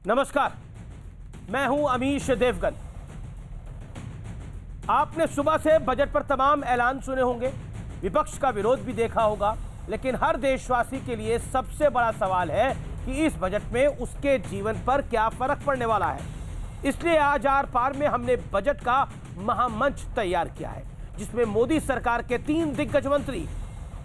नमस्कार, मैं हूं अमीश देवगन। आपने सुबह से बजट पर तमाम ऐलान सुने होंगे, विपक्ष का विरोध भी देखा होगा, लेकिन हर देशवासी के लिए सबसे बड़ा सवाल है कि इस बजट में उसके जीवन पर क्या फर्क पड़ने वाला है। इसलिए आज आर पार में हमने बजट का महामंच तैयार किया है, जिसमें मोदी सरकार के 3 दिग्गज मंत्री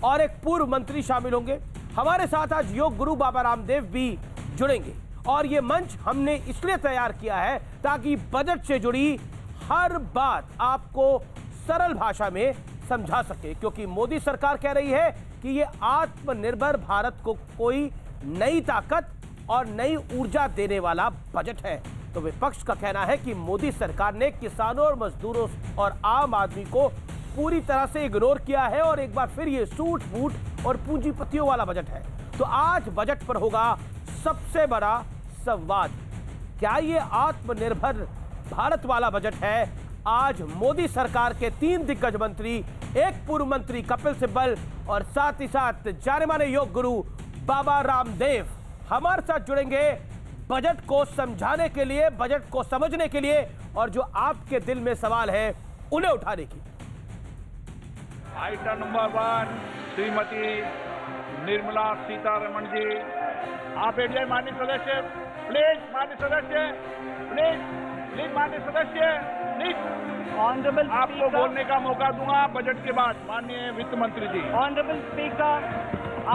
और एक पूर्व मंत्री शामिल होंगे। हमारे साथ आज योग गुरु बाबा रामदेव भी जुड़ेंगे और ये मंच हमने इसलिए तैयार किया है ताकि बजट से जुड़ी हर बात आपको सरल भाषा में समझा सके, क्योंकि मोदी सरकार कह रही है कि ये आत्मनिर्भर भारत को कोई नई ताकत और नई ऊर्जा देने वाला बजट है। तो विपक्ष का कहना है कि मोदी सरकार ने किसानों और मजदूरों और आम आदमी को पूरी तरह से इग्नोर किया है और एक बार फिर ये सूट बूट और पूंजीपतियों वाला बजट है। तो आज बजट पर होगा सबसे बड़ा संवाद, क्या ये आत्मनिर्भर भारत वाला बजट है? आज मोदी सरकार के 3 दिग्गज मंत्री, एक पूर्व मंत्री कपिल सिब्बल और साथ ही साथ जाने माने योग गुरु बाबा रामदेव हमारे साथ जुड़ेंगे बजट को समझाने के लिए, बजट को समझने के लिए और जो आपके दिल में सवाल है उन्हें उठाने की। आइटम नंबर 1 श्रीमती निर्मला सीतारमण जी, आप बैठ जाए माननीय सदस्य, प्लीज माननीय सदस्य, प्लीज माननीय सदस्य, प्लीज। ऑनरेबल आपको बोलने का मौका दूंगा बजट के बाद। माननीय वित्त मंत्री जी। Honourable speaker,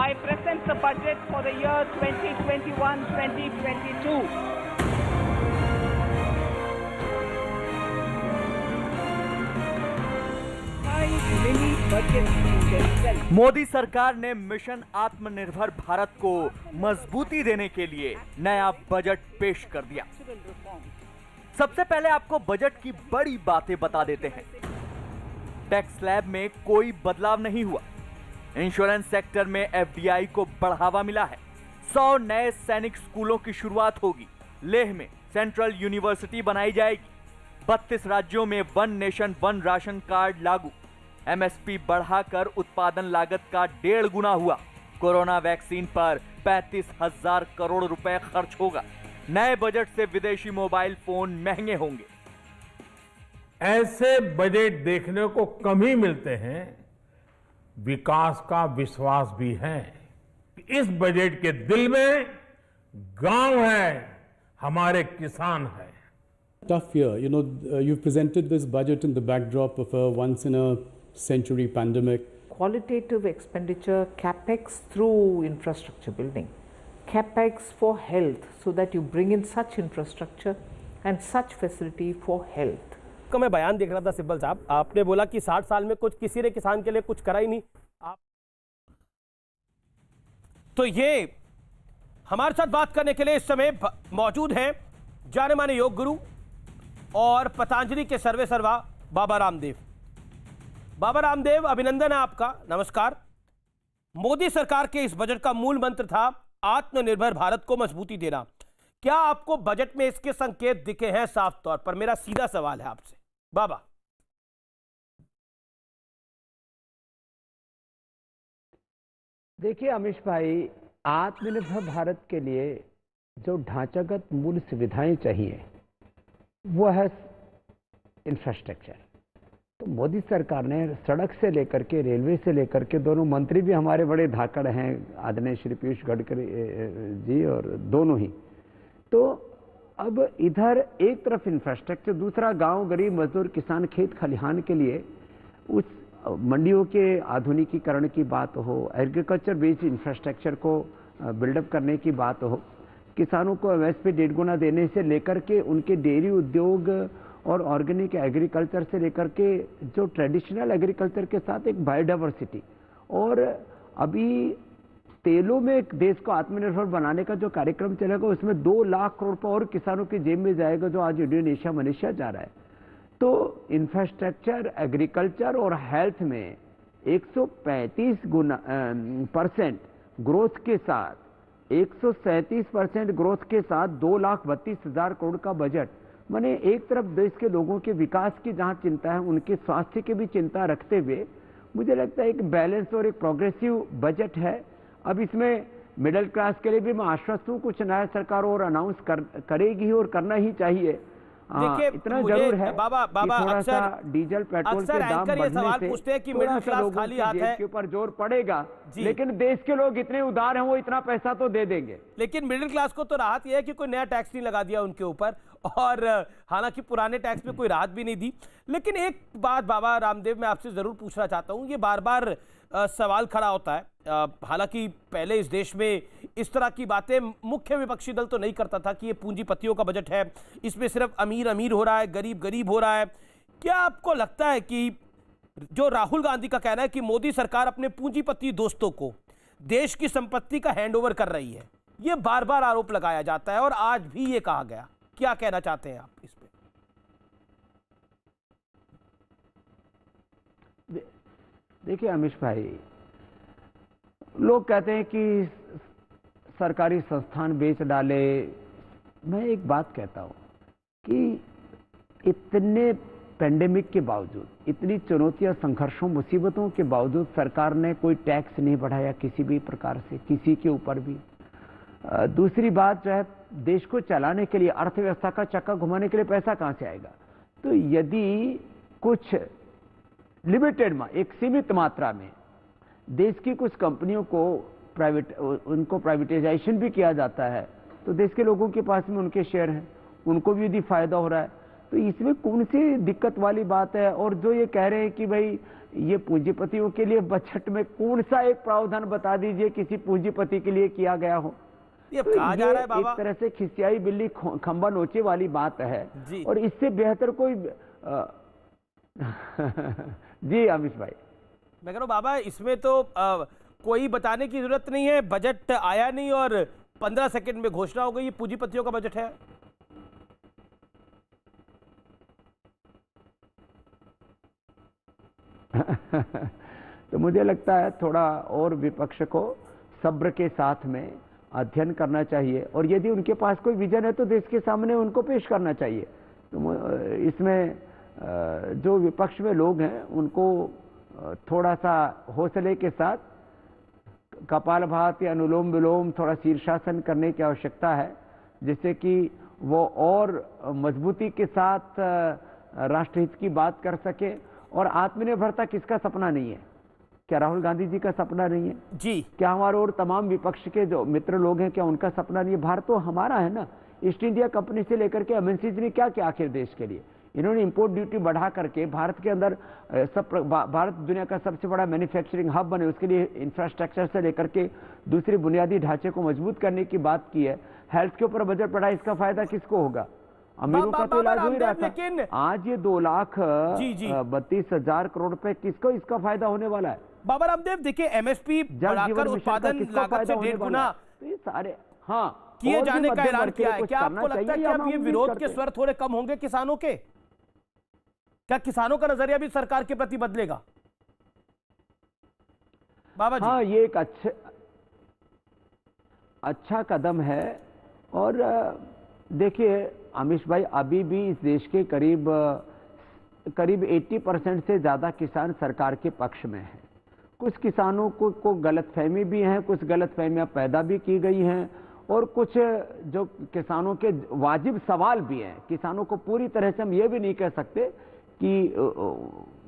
I present the budget for the year 2021-2022। Modi सरकार ने मिशन आत्मनिर्भर भारत को मजबूती देने के लिए नया बजट पेश कर दिया। सबसे पहले आपको बजट की बड़ी बातें बता देते हैं। टैक्स स्लैब में कोई बदलाव नहीं हुआ। इंश्योरेंस सेक्टर में एफडीआई को बढ़ावा मिला है। 100 नए सैनिक स्कूलों की शुरुआत होगी। लेह में सेंट्रल यूनिवर्सिटी बनाई जाएगी। 32 राज्यों में 1 नेशन 1 राशन कार्ड लागू। एमएसपी बढ़ाकर उत्पादन लागत का 1.5 गुना हुआ। कोरोना वैक्सीन पर 35,000 करोड़ रुपए खर्च होगा। नए बजट से विदेशी मोबाइल फोन महंगे होंगे। ऐसे बजट देखने को कम ही मिलते हैं। विकास का विश्वास भी है। इस बजट के दिल में गांव है, हमारे किसान है। Tough year. You've presented this budget in the backdrop of a once-in-a-century pandemic. Qualitative expenditure, capex through infrastructure building, capex for health, so that you bring in such infrastructure and such facility for health. का मैं बयान देख रहा था सिब्बल साहब, आपने बोला कि 60 साल में कुछ किसी ने किसान के लिए कुछ करा ही नहीं। आप तो ये हमारे साथ बात करने के लिए इस समय मौजूद हैं जाने माने योग गुरु और पतंजलि के सर्वे सर्वा बाबा रामदेव। बाबा रामदेव, अभिनंदन है आपका, नमस्कार। मोदी सरकार के इस बजट का मूल मंत्र था आत्मनिर्भर भारत को मजबूती देना। क्या आपको बजट में इसके संकेत दिखे हैं साफ तौर पर? मेरा सीधा सवाल है आपसे बाबा। देखिए अमीश भाई, आत्मनिर्भर भारत के लिए जो ढांचागत मूल सुविधाएं चाहिए वो है इंफ्रास्ट्रक्चर। तो मोदी सरकार ने सड़क से लेकर के, रेलवे से लेकर के, दोनों मंत्री भी हमारे बड़े धाकड़ हैं, आदरणीय श्री पीयूष गडकरी जी और दोनों ही। तो अब इधर एक तरफ इंफ्रास्ट्रक्चर, दूसरा गांव, गरीब मजदूर, किसान, खेत खलिहान के लिए उस मंडियों के आधुनिकीकरण की बात हो, एग्रीकल्चर बेस्ड इंफ्रास्ट्रक्चर को बिल्डअप करने की बात हो, किसानों को एमएसपी 1.5 गुना देने से लेकर के उनके डेयरी उद्योग और ऑर्गेनिक एग्रीकल्चर से लेकर के जो ट्रेडिशनल एग्रीकल्चर के साथ एक बायोडाइवर्सिटी, और अभी तेलों में एक देश को आत्मनिर्भर बनाने का जो कार्यक्रम चलेगा उसमें 2 लाख करोड़ रुपए और किसानों की जेब में जाएगा, जो आज इंडोनेशिया, मलेशिया जा रहा है। तो इंफ्रास्ट्रक्चर, एग्रीकल्चर और हेल्थ में 135% ग्रोथ के साथ, 137% ग्रोथ के साथ 2,32,000 करोड़ का बजट, माने एक तरफ देश के लोगों के विकास की जहां चिंता है, उनके स्वास्थ्य की भी चिंता रखते हुए मुझे लगता है एक बैलेंस और एक प्रोग्रेसिव बजट है। अब इसमें मिडिल क्लास के लिए भी मैं आश्वस्त हूँ, कुछ नया सरकार और अनाउंस करेगी और करना ही चाहिए। देखिए इतना जरूर है बाबा कि थोड़ा सा डीजल पेट्रोल के दाम बढ़ने सवाल से पूछते हैं कि थोड़ा मिडिल सा क्लास लोगों खाली के हाथ जेब है के ऊपर जोर पड़ेगा, जी। लेकिन देश के लोग इतने उदार हैं, वो इतना पैसा तो दे देंगे। लेकिन मिडिल क्लास को तो राहत यह है कि कोई नया टैक्स नहीं लगा दिया उनके ऊपर, और हालांकि पुराने टैक्स में कोई राहत भी नहीं दी। लेकिन एक बात बाबा रामदेव मैं आपसे जरूर पूछना चाहता हूं, ये बार बार सवाल खड़ा होता है, हालांकि पहले इस देश में इस तरह की बातें मुख्य विपक्षी दल तो नहीं करता था कि ये पूंजीपतियों का बजट है, इसमें सिर्फ अमीर अमीर हो रहा है, गरीब गरीब हो रहा है। क्या आपको लगता है कि जो राहुल गांधी का कहना है कि मोदी सरकार अपने पूंजीपति दोस्तों को देश की संपत्ति का हैंडओवर कर रही है, ये बार बार आरोप लगाया जाता है और आज भी ये कहा गया, क्या कहना चाहते हैं आप इस पे? देखिए अमीश भाई, लोग कहते हैं कि सरकारी संस्थान बेच डाले। मैं एक बात कहता हूं कि इतने पेंडेमिक के बावजूद, इतनी चुनौतियां, संघर्षों, मुसीबतों के बावजूद सरकार ने कोई टैक्स नहीं बढ़ाया किसी भी प्रकार से, किसी के ऊपर भी। दूसरी बात जो है, देश को चलाने के लिए, अर्थव्यवस्था का चक्का घुमाने के लिए पैसा कहां से आएगा? तो यदि कुछ लिमिटेड, एक सीमित मात्रा में देश की कुछ कंपनियों को उनको प्राइवेटाइजेशन भी किया जाता है, तो देश के लोगों के पास में उनके शेयर हैं, उनको भी यदि फायदा हो रहा है, तो इसमें कौन सी दिक्कत वाली बात है? और जो ये कह रहे हैं कि भाई ये पूंजीपतियों के लिए बजट में कौन सा एक प्रावधान बता दीजिए किसी पूंजीपति के लिए किया गया हो, ये तो कहा जा रहा है बाबा, एक तरह से खिसियाई बिल्ली खंबा नोचे वाली बात है जी। और इससे बेहतर कोई जी अमीश भाई, मैं कह रहा हूं बाबा, इसमें तो कोई बताने की जरूरत नहीं है, बजट आया नहीं और 15 सेकंड में घोषणा हो गई, ये पूंजीपतियों का बजट है। तो मुझे लगता है थोड़ा और विपक्ष को सब्र के साथ में अध्ययन करना चाहिए, और यदि उनके पास कोई विजन है तो देश के सामने उनको पेश करना चाहिए। तो इसमें जो विपक्ष में लोग हैं उनको थोड़ा सा हौसले के साथ कपालभाति, अनुलोम विलोम, थोड़ा शीर्षासन करने की आवश्यकता है, जिससे कि वो और मजबूती के साथ राष्ट्रहित की बात कर सके। और आत्मनिर्भरता किसका सपना नहीं है? क्या राहुल गांधी जी का सपना नहीं है जी? क्या हमारे और तमाम विपक्ष के जो मित्र लोग हैं, क्या उनका सपना नहीं है? भारत तो हमारा है ना। ईस्ट इंडिया कंपनी से लेकर के एमएनसीज ने क्या किया आखिर देश के लिए? इन्होंने इंपोर्ट ड्यूटी बढ़ा करके भारत के अंदर भारत दुनिया का सबसे बड़ा मैन्युफैक्चरिंग हब बने, उसके लिए इंफ्रास्ट्रक्चर से लेकर के दूसरे बुनियादी ढांचे को मजबूत करने की बात की है। हेल्थ के ऊपर बजट बढ़ा, इसका फायदा किसको होगा? अमीरों का तो इलाज हो ही रहा था। आज ये 2,32,000 करोड़ रुपए किसको इसका फायदा होने वाला है? बाबा रामदेव, देखिए एमएसपी बढ़ाकर उत्पादन लागत से 1.5 गुना तो ये सारे किए जाने का ऐलान किया है। क्या आपको लगता है कि अब ये विरोध के स्वर थोड़े कम होंगे किसानों के? क्या किसानों का नजरिया भी सरकार के प्रति बदलेगा बाबा जी? हाँ, ये एक अच्छा कदम है। और देखिए अमीश भाई, अभी भी इस देश के करीब 80% से ज्यादा किसान सरकार के पक्ष में हैं। कुछ किसानों को गलतफहमी भी है, कुछ गलतफहमियां पैदा भी की गई हैं, और कुछ जो किसानों के वाजिब सवाल भी हैं। किसानों को पूरी तरह से हम ये भी नहीं कह सकते कि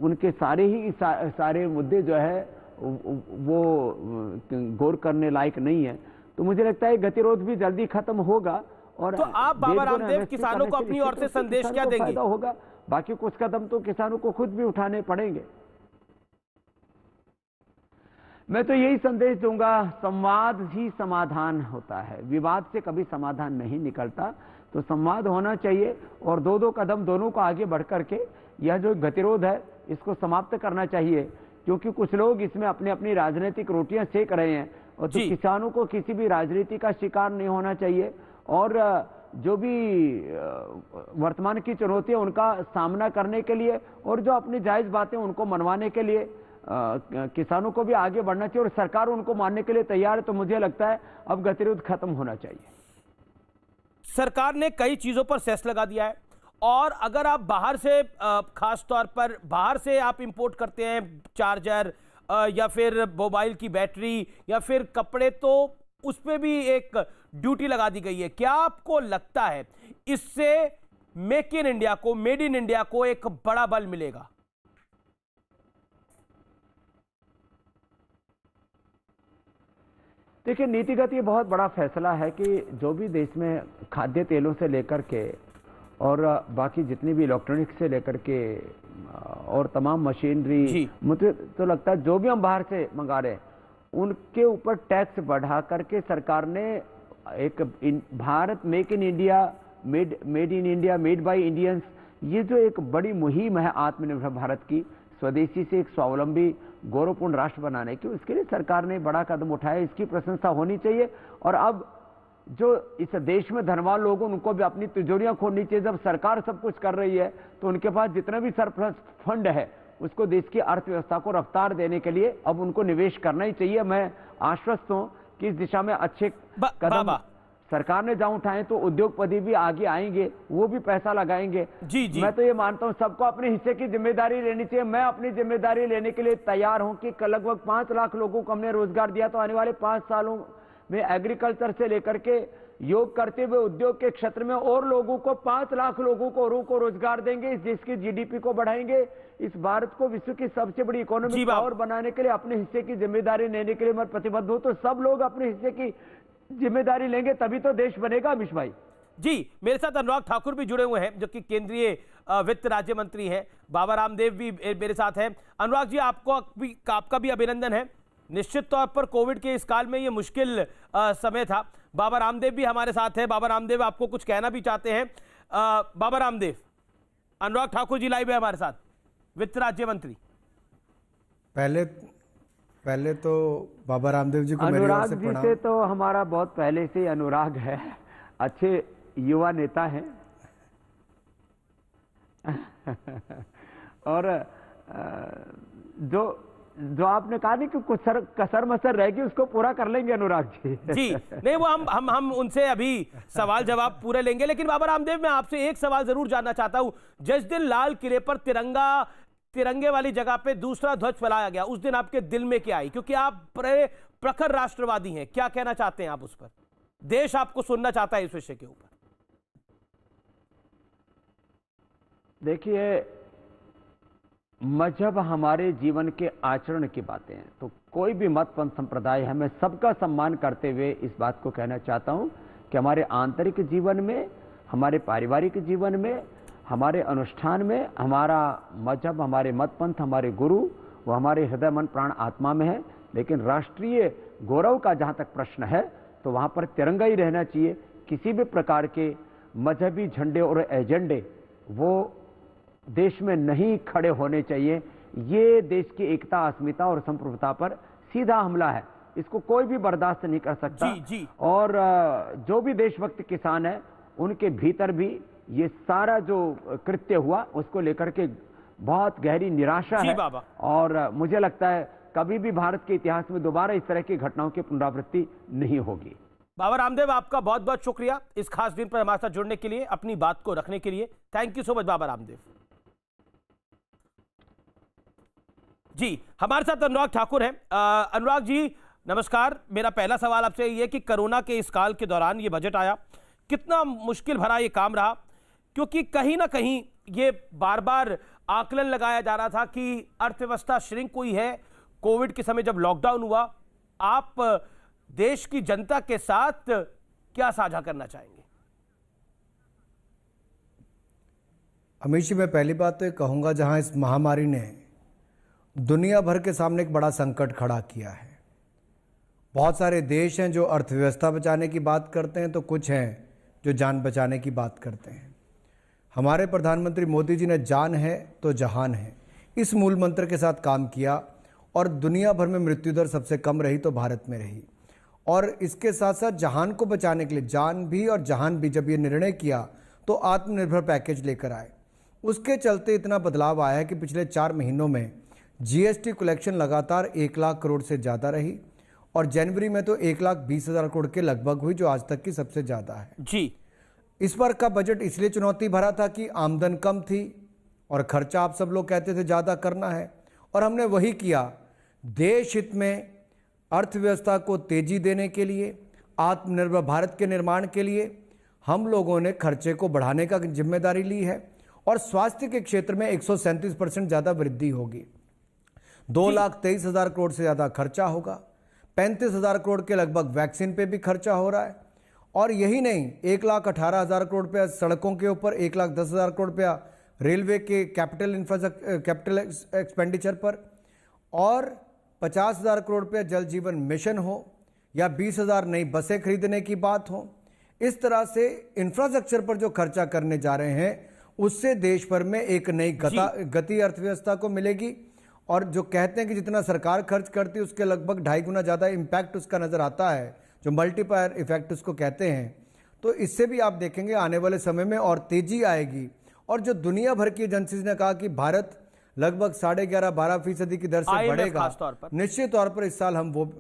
उनके सारे मुद्दे जो है वो गौर करने लायक नहीं है। तो मुझे लगता है गतिरोध भी जल्दी खत्म होगा। और तो आप बाबा रामदेव किसानों को अपनी ओर से संदेश क्या देंगे? होगा, बाकी कुछ कदम तो किसानों को खुद भी उठाने पड़ेंगे। मैं तो यही संदेश दूंगा, संवाद ही समाधान होता है, विवाद से कभी समाधान नहीं निकलता। तो संवाद होना चाहिए और दो कदम दोनों को आगे बढ़ करके यह जो गतिरोध है इसको समाप्त करना चाहिए, क्योंकि कुछ लोग इसमें अपनी अपनी राजनीतिक रोटियां सेक रहे हैं। और तो किसानों को किसी भी राजनीति का शिकार नहीं होना चाहिए, और जो भी वर्तमान की चुनौतियां उनका सामना करने के लिए और जो अपनी जायज बातें उनको मनवाने के लिए किसानों को भी आगे बढ़ना चाहिए, और सरकार उनको मानने के लिए तैयार है। तो मुझे लगता है अब गतिरोध खत्म होना चाहिए। सरकार ने कई चीजों पर सेस लगा दिया है, और अगर आप बाहर से खास तौर पर बाहर से आप इंपोर्ट करते हैं चार्जर या फिर मोबाइल की बैटरी या फिर कपड़े, तो उस पर भी एक ड्यूटी लगा दी गई है। क्या आपको लगता है इससे मेक इन इंडिया को, मेड इन इंडिया को एक बड़ा बल मिलेगा? देखिए, नीतिगत ये बहुत बड़ा फैसला है कि जो भी देश में खाद्य तेलों से लेकर के और बाकी जितनी भी इलेक्ट्रॉनिक्स से लेकर के और तमाम मशीनरी, मुझे तो लगता है जो भी हम बाहर से मंगा रहे हैं उनके ऊपर टैक्स बढ़ा करके सरकार ने एक Bharat make in India, made in India, made by Indians, ये जो एक बड़ी मुहिम है आत्मनिर्भर भारत की, स्वदेशी से एक स्वावलंबी गौरवपूर्ण राष्ट्र बनाने की, उसके लिए सरकार ने बड़ा कदम उठाया। इसकी प्रशंसा होनी चाहिए। और अब जो इस देश में धनवान लोग उनको भी अपनी तिजोरियां खोलनी चाहिए। जब सरकार सब कुछ कर रही है तो उनके पास जितना भी सरप्लस फंड है उसको देश की अर्थव्यवस्था को रफ्तार देने के लिए अब उनको निवेश करना ही चाहिए। मैं आश्वस्त हूं कि इस दिशा में अच्छे कदम सरकार ने जहां उठाए तो उद्योगपति भी आगे आएंगे, वो भी पैसा लगाएंगे। जी। मैं तो ये मानता हूं सबको अपने हिस्से की जिम्मेदारी लेनी चाहिए। मैं अपनी जिम्मेदारी लेने के लिए तैयार हूं कि लगभग 5 लाख लोगों को हमने रोजगार दिया, तो आने वाले 5 सालों में एग्रीकल्चर से लेकर के योग करते हुए उद्योग के क्षेत्र में और लोगों को 5 लाख लोगों को रोजगार देंगे। इस देश की जीडीपी को बढ़ाएंगे। इस भारत को विश्व की सबसे बड़ी इकोनॉमिक पावर बनाने के लिए अपने हिस्से की जिम्मेदारी लेने के लिए मैं प्रतिबद्ध हूं। तो सब लोग अपने हिस्से की जिम्मेदारी लेंगे तभी तो देश बनेगा। अमिश भाई जी, मेरे साथ अनुराग ठाकुर भी जुड़े हुए हैं जो कि केंद्रीय वित्त राज्य मंत्री हैं। बाबा रामदेव भी मेरे साथ हैं। अनुराग जी, आपका भी अभिनंदन है। निश्चित तौर पर कोविड के इस काल में ये मुश्किल समय था। बाबा रामदेव भी हमारे साथ हैं। बाबा रामदेव आपको कुछ कहना भी चाहते हैं। बाबा रामदेव, अनुराग ठाकुर जी लाइव है हमारे साथ, वित्त राज्य मंत्री। पहले तो बाबा रामदेव जी को अनुराग जी से तो हमारा बहुत पहले से अनुराग है, अच्छे युवा नेता हैं और जो आपने कहा नहीं कि कुछ कसर मसर रहेगी उसको पूरा कर लेंगे अनुराग जी। नहीं, वो हम उनसे अभी सवाल जवाब पूरे लेंगे। लेकिन बाबा रामदेव, मैं आपसे एक सवाल जरूर जानना चाहता हूं। जिस दिन लाल किले पर तिरंगे वाली जगह पे दूसरा ध्वज फहराया गया, उस दिन आपके दिल में क्या आई? क्योंकि आप प्रखर राष्ट्रवादी हैं, क्या कहना चाहते हैं आप उस पर? देश आपको सुनना चाहता है इस विषय के ऊपर। देखिए, मजहब हमारे जीवन के आचरण की बातें हैं, तो कोई भी मत पंथ संप्रदाय है, मैं सबका सम्मान करते हुए इस बात को कहना चाहता हूं कि हमारे आंतरिक जीवन में, हमारे पारिवारिक जीवन में, हमारे अनुष्ठान में हमारा मजहब, हमारे मत पंथ, हमारे गुरु वो हमारे हृदय मन प्राण आत्मा में है। लेकिन राष्ट्रीय गौरव का जहां तक प्रश्न है तो वहां पर तिरंगा ही रहना चाहिए। किसी भी प्रकार के मजहबी झंडे और एजेंडे वो देश में नहीं खड़े होने चाहिए। ये देश की एकता, अस्मिता और संप्रभुता पर सीधा हमला है, इसको कोई भी बर्दाश्त नहीं कर सकता। जी। और जो भी देशभक्त किसान है उनके भीतर भी ये सारा जो कृत्य हुआ उसको लेकर के बहुत गहरी निराशा है। और मुझे लगता है कभी भी भारत के इतिहास में दोबारा इस तरह की घटनाओं की पुनरावृत्ति नहीं होगी। बाबा रामदेव, आपका बहुत बहुत शुक्रिया इस खास दिन पर हमारे साथ जुड़ने के लिए, अपनी बात को रखने के लिए। Thank you so much Baba Ramdev ji. हमारे साथ अनुराग ठाकुर हैं। अनुराग जी नमस्कार। मेरा पहला सवाल आपसे ये है कि कोरोना के इस काल के दौरान ये बजट आया, कितना मुश्किल भरा ये काम रहा? क्योंकि कहीं ना कहीं ये बार बार आकलन लगाया जा रहा था कि अर्थव्यवस्था श्रिंक हुई है। कोविड के समय जब लॉकडाउन हुआ, आप देश की जनता के साथ क्या साझा करना चाहेंगे? अमित जी, मैं पहली बात तो ये कहूँगा, जहाँ इस महामारी ने दुनिया भर के सामने एक बड़ा संकट खड़ा किया है। बहुत सारे देश हैं जो अर्थव्यवस्था बचाने की बात करते हैं, तो कुछ हैं जो जान बचाने की बात करते हैं। हमारे प्रधानमंत्री मोदी जी ने जान है तो जहान है, इस मूल मंत्र के साथ काम किया और दुनिया भर में मृत्यु दर सबसे कम रही तो भारत में रही। और इसके साथ साथ जहान को बचाने के लिए जान भी और जहान भी जब ये निर्णय किया तो आत्मनिर्भर पैकेज लेकर आए। उसके चलते इतना बदलाव आया है कि पिछले 4 महीनों में जीएसटी कलेक्शन लगातार 1 लाख करोड़ से ज़्यादा रही और जनवरी में तो 1,20,000 करोड़ के लगभग हुई, जो आज तक की सबसे ज़्यादा है जी। इस बार का बजट इसलिए चुनौती भरा था कि आमदन कम थी और खर्चा आप सब लोग कहते थे ज़्यादा करना है, और हमने वही किया। देश हित में अर्थव्यवस्था को तेजी देने के लिए, आत्मनिर्भर भारत के निर्माण के लिए हम लोगों ने खर्चे को बढ़ाने का जिम्मेदारी ली है और स्वास्थ्य के क्षेत्र में 137% ज़्यादा वृद्धि होगी। 2,23,000 करोड़ से ज़्यादा खर्चा होगा। 35,000 करोड़ के लगभग वैक्सीन पे भी खर्चा हो रहा है। और यही नहीं, 1,18,000 करोड़ रुपया सड़कों के ऊपर, 1,10,000 करोड़ रुपया रेलवे के कैपिटल एक्सपेंडिचर पर, और 50,000 करोड़ रुपया जल जीवन मिशन हो या 20,000 नई बसें खरीदने की बात हो। इस तरह से इंफ्रास्ट्रक्चर पर जो खर्चा करने जा रहे हैं उससे देश भर में एक नई गति अर्थव्यवस्था को मिलेगी। और जो कहते हैं कि जितना सरकार खर्च करती है उसके लगभग 2.5 गुना ज़्यादा इम्पैक्ट उसका नज़र आता है, जो मल्टीप्लायर इफेक्ट उसको कहते हैं। तो इससे भी आप देखेंगे आने वाले समय में और तेजी आएगी। और जो दुनिया भर की एजेंसीज ने कहा कि भारत लगभग 11.5-12% की दर से बढ़ेगा, निश्चित तौर पर इस साल हम वो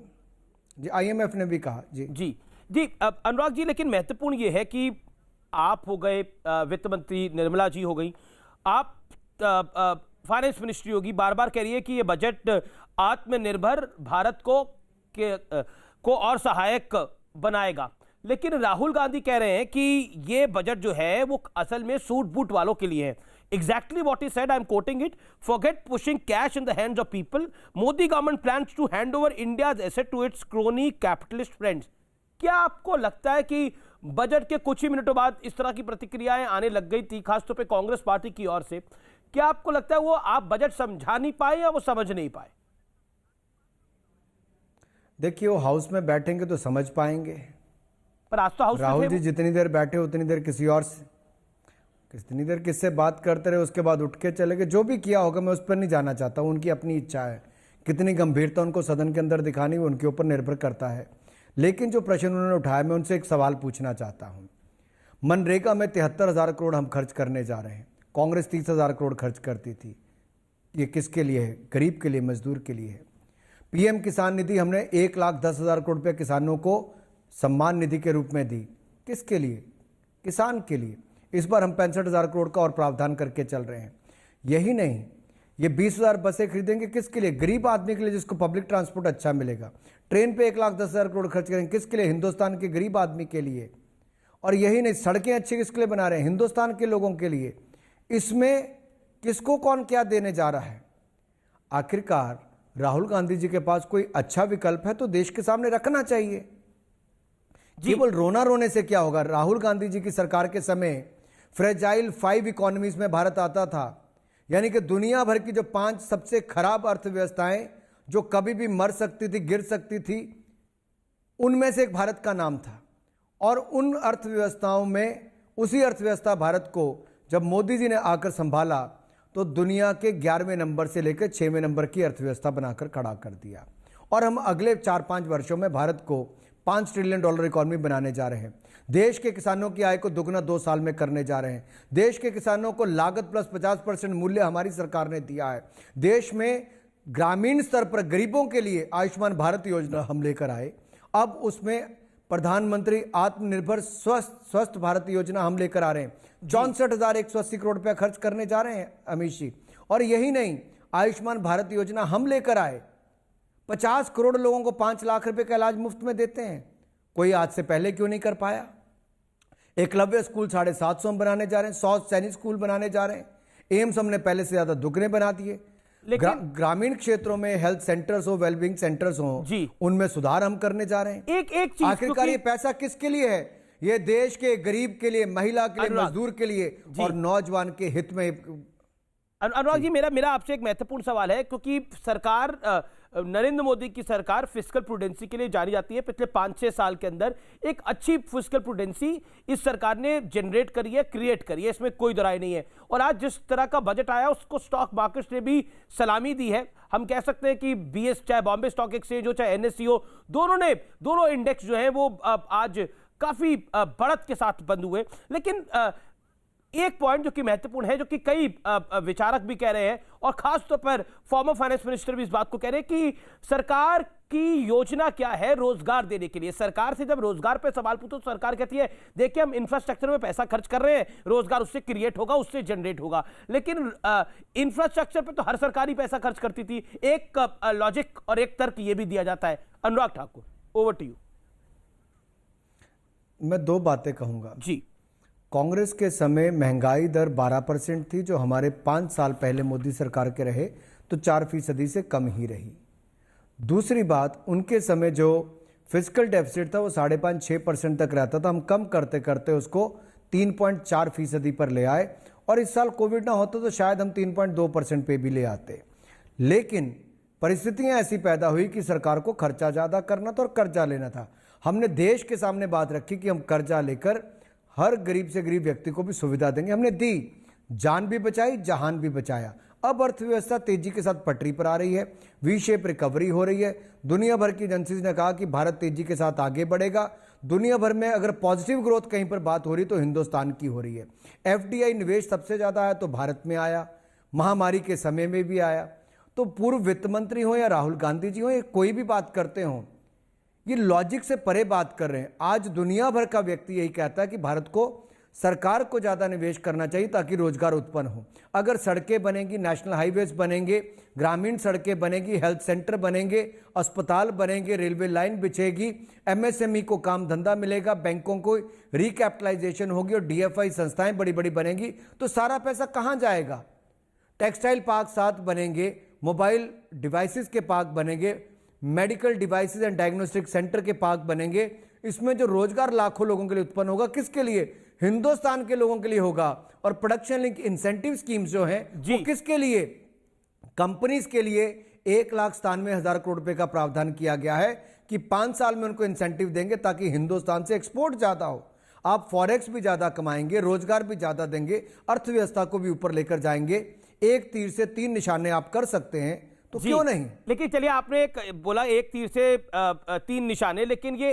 IMF ने भी कहा। जी अनुराग जी, लेकिन महत्वपूर्ण ये है कि आप हो गए वित्त मंत्री, निर्मला जी हो गई, आप फाइनेंस मिनिस्ट्री होगी, बार बार कह रही है कि ये बजट आत्मनिर्भर भारत को और सहायक बनाएगा। लेकिन राहुल गांधी कह रहे हैं कि ये बजट जो है वो असल में सूट बूट वालों के लिए है। Exactly what he said, I'm quoting it. Forget pushing cash in the hands of people. Modi government plans to hand over India's asset to its crony capitalist friends. क्या आपको लगता है कि बजट के कुछ ही मिनटों बाद इस तरह की प्रतिक्रियाएं आने लग गई थी, खासतौर पे कांग्रेस पार्टी की ओर से? क्या आपको लगता है वो आप बजट समझा नहीं पाए या वो समझ नहीं पाए? देखिए, वो हाउस में बैठेंगे तो समझ पाएंगे, पर आज तो हाउस राहुल जी जितनी देर बैठे उतनी देर किसी और से कितनी देर किससे बात करते रहे, उसके बाद उठ के चले गए। जो भी किया होगा मैं उस पर नहीं जाना चाहता हूँ, उनकी अपनी इच्छा है। कितनी गंभीरता उनको सदन के अंदर दिखानी वो उनके ऊपर निर्भर करता है। लेकिन जो प्रश्न उन्होंने उठाया, मैं उनसे एक सवाल पूछना चाहता हूँ। मनरेगा में 73,000 करोड़ हम खर्च करने जा रहे हैं, कांग्रेस 30,000 करोड़ खर्च करती थी। ये किसके लिए है? गरीब के लिए, मजदूर के लिए है। PM किसान निधि हमने 1,10,000 करोड़ रुपये किसानों को सम्मान निधि के रूप में दी। किसके लिए? किसान के लिए। इस बार हम 65,000 करोड़ का और प्रावधान करके चल रहे हैं। यही नहीं, ये 20,000 बसें खरीदेंगे किसके लिए? गरीब आदमी के लिए, जिसको पब्लिक ट्रांसपोर्ट अच्छा मिलेगा। ट्रेन पे 1,10,000 करोड़ खर्च करेंगे किसके लिए? हिंदुस्तान के गरीब आदमी के लिए। और यही नहीं, सड़कें अच्छी किसके लिए बना रहे हैं? हिंदुस्तान के लोगों के लिए। इसमें किसको कौन क्या देने जा रहा है? आखिरकार राहुल गांधी जी के पास कोई अच्छा विकल्प है तो देश के सामने रखना चाहिए। केवल रोना रोने से क्या होगा? राहुल गांधी जी की सरकार के समय फ्रेजाइल 5 इकोनॉमीज में भारत आता था, यानी कि दुनिया भर की जो 5 सबसे खराब अर्थव्यवस्थाएं जो कभी भी मर सकती थी, गिर सकती थी, उनमें से एक भारत का नाम था। और उन अर्थव्यवस्थाओं में उसी अर्थव्यवस्था भारत को जब मोदी जी ने आकर संभाला तो दुनिया के 11वें नंबर से लेकर 6वें नंबर की अर्थव्यवस्था बनाकर खड़ा कर दिया। और हम अगले 4-5 वर्षों में भारत को $5 ट्रिलियन इकोनॉमी बनाने जा रहे हैं। देश के किसानों की आय को दुगना 2 साल में करने जा रहे हैं। देश के किसानों को लागत प्लस 50% मूल्य हमारी सरकार ने दिया है। देश में ग्रामीण स्तर पर गरीबों के लिए आयुष्मान भारत योजना हम लेकर आए। अब उसमें प्रधानमंत्री आत्मनिर्भर स्वस्थ भारत योजना हम लेकर आ रहे हैं। 64,180 करोड़ रुपया खर्च करने जा रहे हैं अमित जी। और यही नहीं, आयुष्मान भारत योजना हम लेकर आए। 50 करोड़ लोगों को 5 लाख रुपए का इलाज मुफ्त में देते हैं। कोई आज से पहले क्यों नहीं कर पाया? एकलव्य स्कूल 750 हम बनाने जा रहे हैं। 100 सैनिक स्कूल बनाने जा रहे हैं। एम्स हमने पहले से ज्यादा दुगने बना दिए। ग्रामीण क्षेत्रों में हेल्थ सेंटर्स हो, वेलबींग सेंटर्स हो, उनमें सुधार हम करने जा रहे हैं। एक चीज, आखिरकार ये पैसा किसके लिए है? ये देश के गरीब के लिए, महिला के लिए, मजदूर के लिए और नौजवान के हित में। अनुराग जी, मेरा आपसे एक महत्वपूर्ण सवाल है, क्योंकि सरकार नरेंद्र मोदी की सरकार फिस्कल प्रूडेंसी के लिए जानी जाती है। पिछले 5-6 साल के अंदर एक अच्छी फिस्कल प्रूडेंसी इस सरकार ने जनरेट करी है, क्रिएट करी है, इसमें कोई दराई नहीं है। और आज जिस तरह का बजट आया उसको स्टॉक मार्केट्स ने भी सलामी दी है। हम कह सकते हैं कि BS, चाहे बॉम्बे स्टॉक एक्सचेंज हो, चाहे NSE हो, दोनों इंडेक्स जो है वो आज काफी बढ़त के साथ बंद हुए। लेकिन एक पॉइंट जो कि महत्वपूर्ण है, जो कि कई विचारक भी कह रहे हैं और खास तौर पर फॉर्मर फाइनेंस मिनिस्टर भी इस बात को कह रहे हैं कि सरकार की योजना क्या है रोजगार देने के लिए। सरकार से जब रोजगार पे सवाल पूछो तो सरकार कहती है देखिए हम इंफ्रास्ट्रक्चर में पैसा खर्च कर रहे हैं, रोजगार उससे क्रिएट होगा, उससे जनरेट होगा। लेकिन इंफ्रास्ट्रक्चर पे तो हर सरकार ही पैसा खर्च करती थी। एक लॉजिक और एक तर्क ये भी दिया जाता है। Anurag Thakur, over to you. मैं दो बातें कहूंगा जी। कांग्रेस के समय महंगाई दर 12% थी, जो हमारे 5 साल पहले मोदी सरकार के रहे तो 4% से कम ही रही। दूसरी बात, उनके समय जो फिस्कल डेफिसिट था वो 5.5-6% तक रहता था। हम कम करते करते उसको 3.4% पर ले आए, और इस साल कोविड ना होता तो शायद हम 3.2% पे भी ले आते। लेकिन परिस्थितियां ऐसी पैदा हुई कि सरकार को खर्चा ज़्यादा करना था और कर्जा लेना था। हमने देश के सामने बात रखी कि हम कर्जा लेकर हर गरीब से गरीब व्यक्ति को भी सुविधा देंगे। हमने दी, जान भी बचाई, जहान भी बचाया। अब अर्थव्यवस्था तेजी के साथ पटरी पर आ रही है, वी शेप रिकवरी हो रही है। दुनिया भर की एजेंसीज ने कहा कि भारत तेजी के साथ आगे बढ़ेगा। दुनिया भर में अगर पॉजिटिव ग्रोथ कहीं पर बात हो रही तो हिंदुस्तान की हो रही है। एफडीआई निवेश सबसे ज़्यादा आया तो भारत में आया, महामारी के समय में भी आया। तो पूर्व वित्त मंत्री हो या राहुल गांधी जी हो या कोई भी बात करते हो, ये लॉजिक से परे बात कर रहे हैं। आज दुनिया भर का व्यक्ति यही कहता है कि भारत को, सरकार को ज़्यादा निवेश करना चाहिए ताकि रोजगार उत्पन्न हो। अगर सड़कें बनेंगी, नेशनल हाईवेज बनेंगे, ग्रामीण सड़कें बनेंगी, हेल्थ सेंटर बनेंगे, अस्पताल बनेंगे, रेलवे लाइन बिछेगी, एमएसएमई को काम धंधा मिलेगा, बैंकों को रिकैपिटलाइजेशन होगी और डीएफआई संस्थाएं बड़ी बड़ी बनेंगी, तो सारा पैसा कहाँ जाएगा? टेक्सटाइल पार्क 7 बनेंगे, मोबाइल डिवाइसेस के पार्क बनेंगे, medical devices and diagnostic centre के पार्क बनेंगे। इसमें जो रोजगार लाखों लोगों के लिए उत्पन्न होगा, किसके लिए? हिंदुस्तान के लोगों के लिए होगा। और प्रोडक्शन लिंक इंसेंटिव स्कीम्स जो हैं वो किसके लिए? कंपनीज के लिए 1,97,000 करोड़ रुपए का प्रावधान किया गया है कि 5 साल में उनको इंसेंटिव देंगे ताकि हिंदुस्तान से एक्सपोर्ट ज्यादा हो। आप फॉरेक्स भी ज्यादा कमाएंगे, रोजगार भी ज्यादा देंगे, अर्थव्यवस्था को भी ऊपर लेकर जाएंगे। एक तीर से 3 निशाने आप कर सकते हैं, तो क्यों नहीं? लेकिन चलिए, आपने एक बोला एक तीर से 3 निशाने, लेकिन ये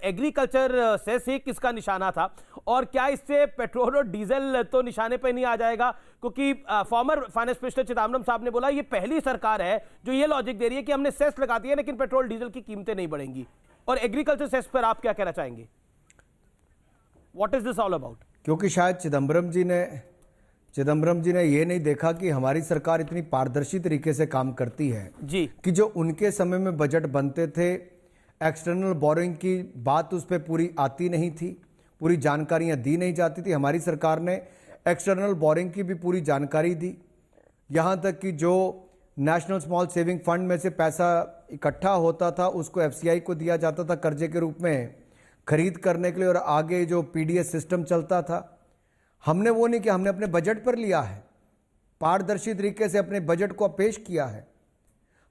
एग्रीकल्चर सेस ही किसका निशाना था? और क्या इससे पेट्रोल और डीजल तो निशाने पे नहीं आ जाएगा? क्योंकि फॉर्मर फाइनेंस मिनिस्टर चिदम्बरम साहब ने बोला ये पहली सरकार है जो ये लॉजिक दे रही है कि हमने सेस लगा दिया लेकिन पेट्रोल डीजल की कीमतें नहीं बढ़ेंगी। और एग्रीकल्चर सेस पर आप क्या कहना चाहेंगे? What is this all about? क्योंकि शायद चिदम्बरम जी ने ये नहीं देखा कि हमारी सरकार इतनी पारदर्शी तरीके से काम करती है जी, कि जो उनके समय में बजट बनते थे, एक्सटर्नल बोरिंग की बात उस पर पूरी आती नहीं थी, पूरी जानकारियां दी नहीं जाती थी। हमारी सरकार ने एक्सटर्नल बोरिंग की भी पूरी जानकारी दी, यहाँ तक कि जो नेशनल स्मॉल सेविंग फंड में से पैसा इकट्ठा होता था उसको एफसीआई को दिया जाता था कर्जे के रूप में खरीद करने के लिए, और आगे जो पीडीएस सिस्टम चलता था। हमने वो नहीं किया, हमने अपने बजट पर लिया है, पारदर्शी तरीके से अपने बजट को पेश किया है।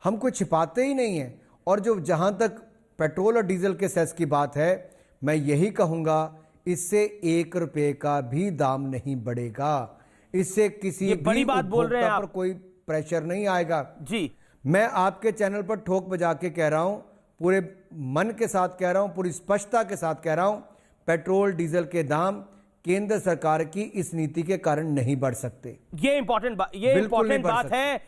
हम कुछ छिपाते ही नहीं हैं। और जो जहां तक पेट्रोल और डीजल के सेस की बात है, मैं यही कहूंगा, इससे 1 रुपए का भी दाम नहीं बढ़ेगा। इससे किसी बड़ी बात बोल रहे हैं आप, पर कोई प्रेशर नहीं आएगा जी। मैं आपके चैनल पर ठोक बजा के कह रहा हूं, पूरे मन के साथ कह रहा हूं, पूरी स्पष्टता के साथ कह रहा हूं, पेट्रोल डीजल के दाम केंद्र सरकार की इस नीति के कारण नहीं बढ़ सकते। ये इंपॉर्टेंट बात है।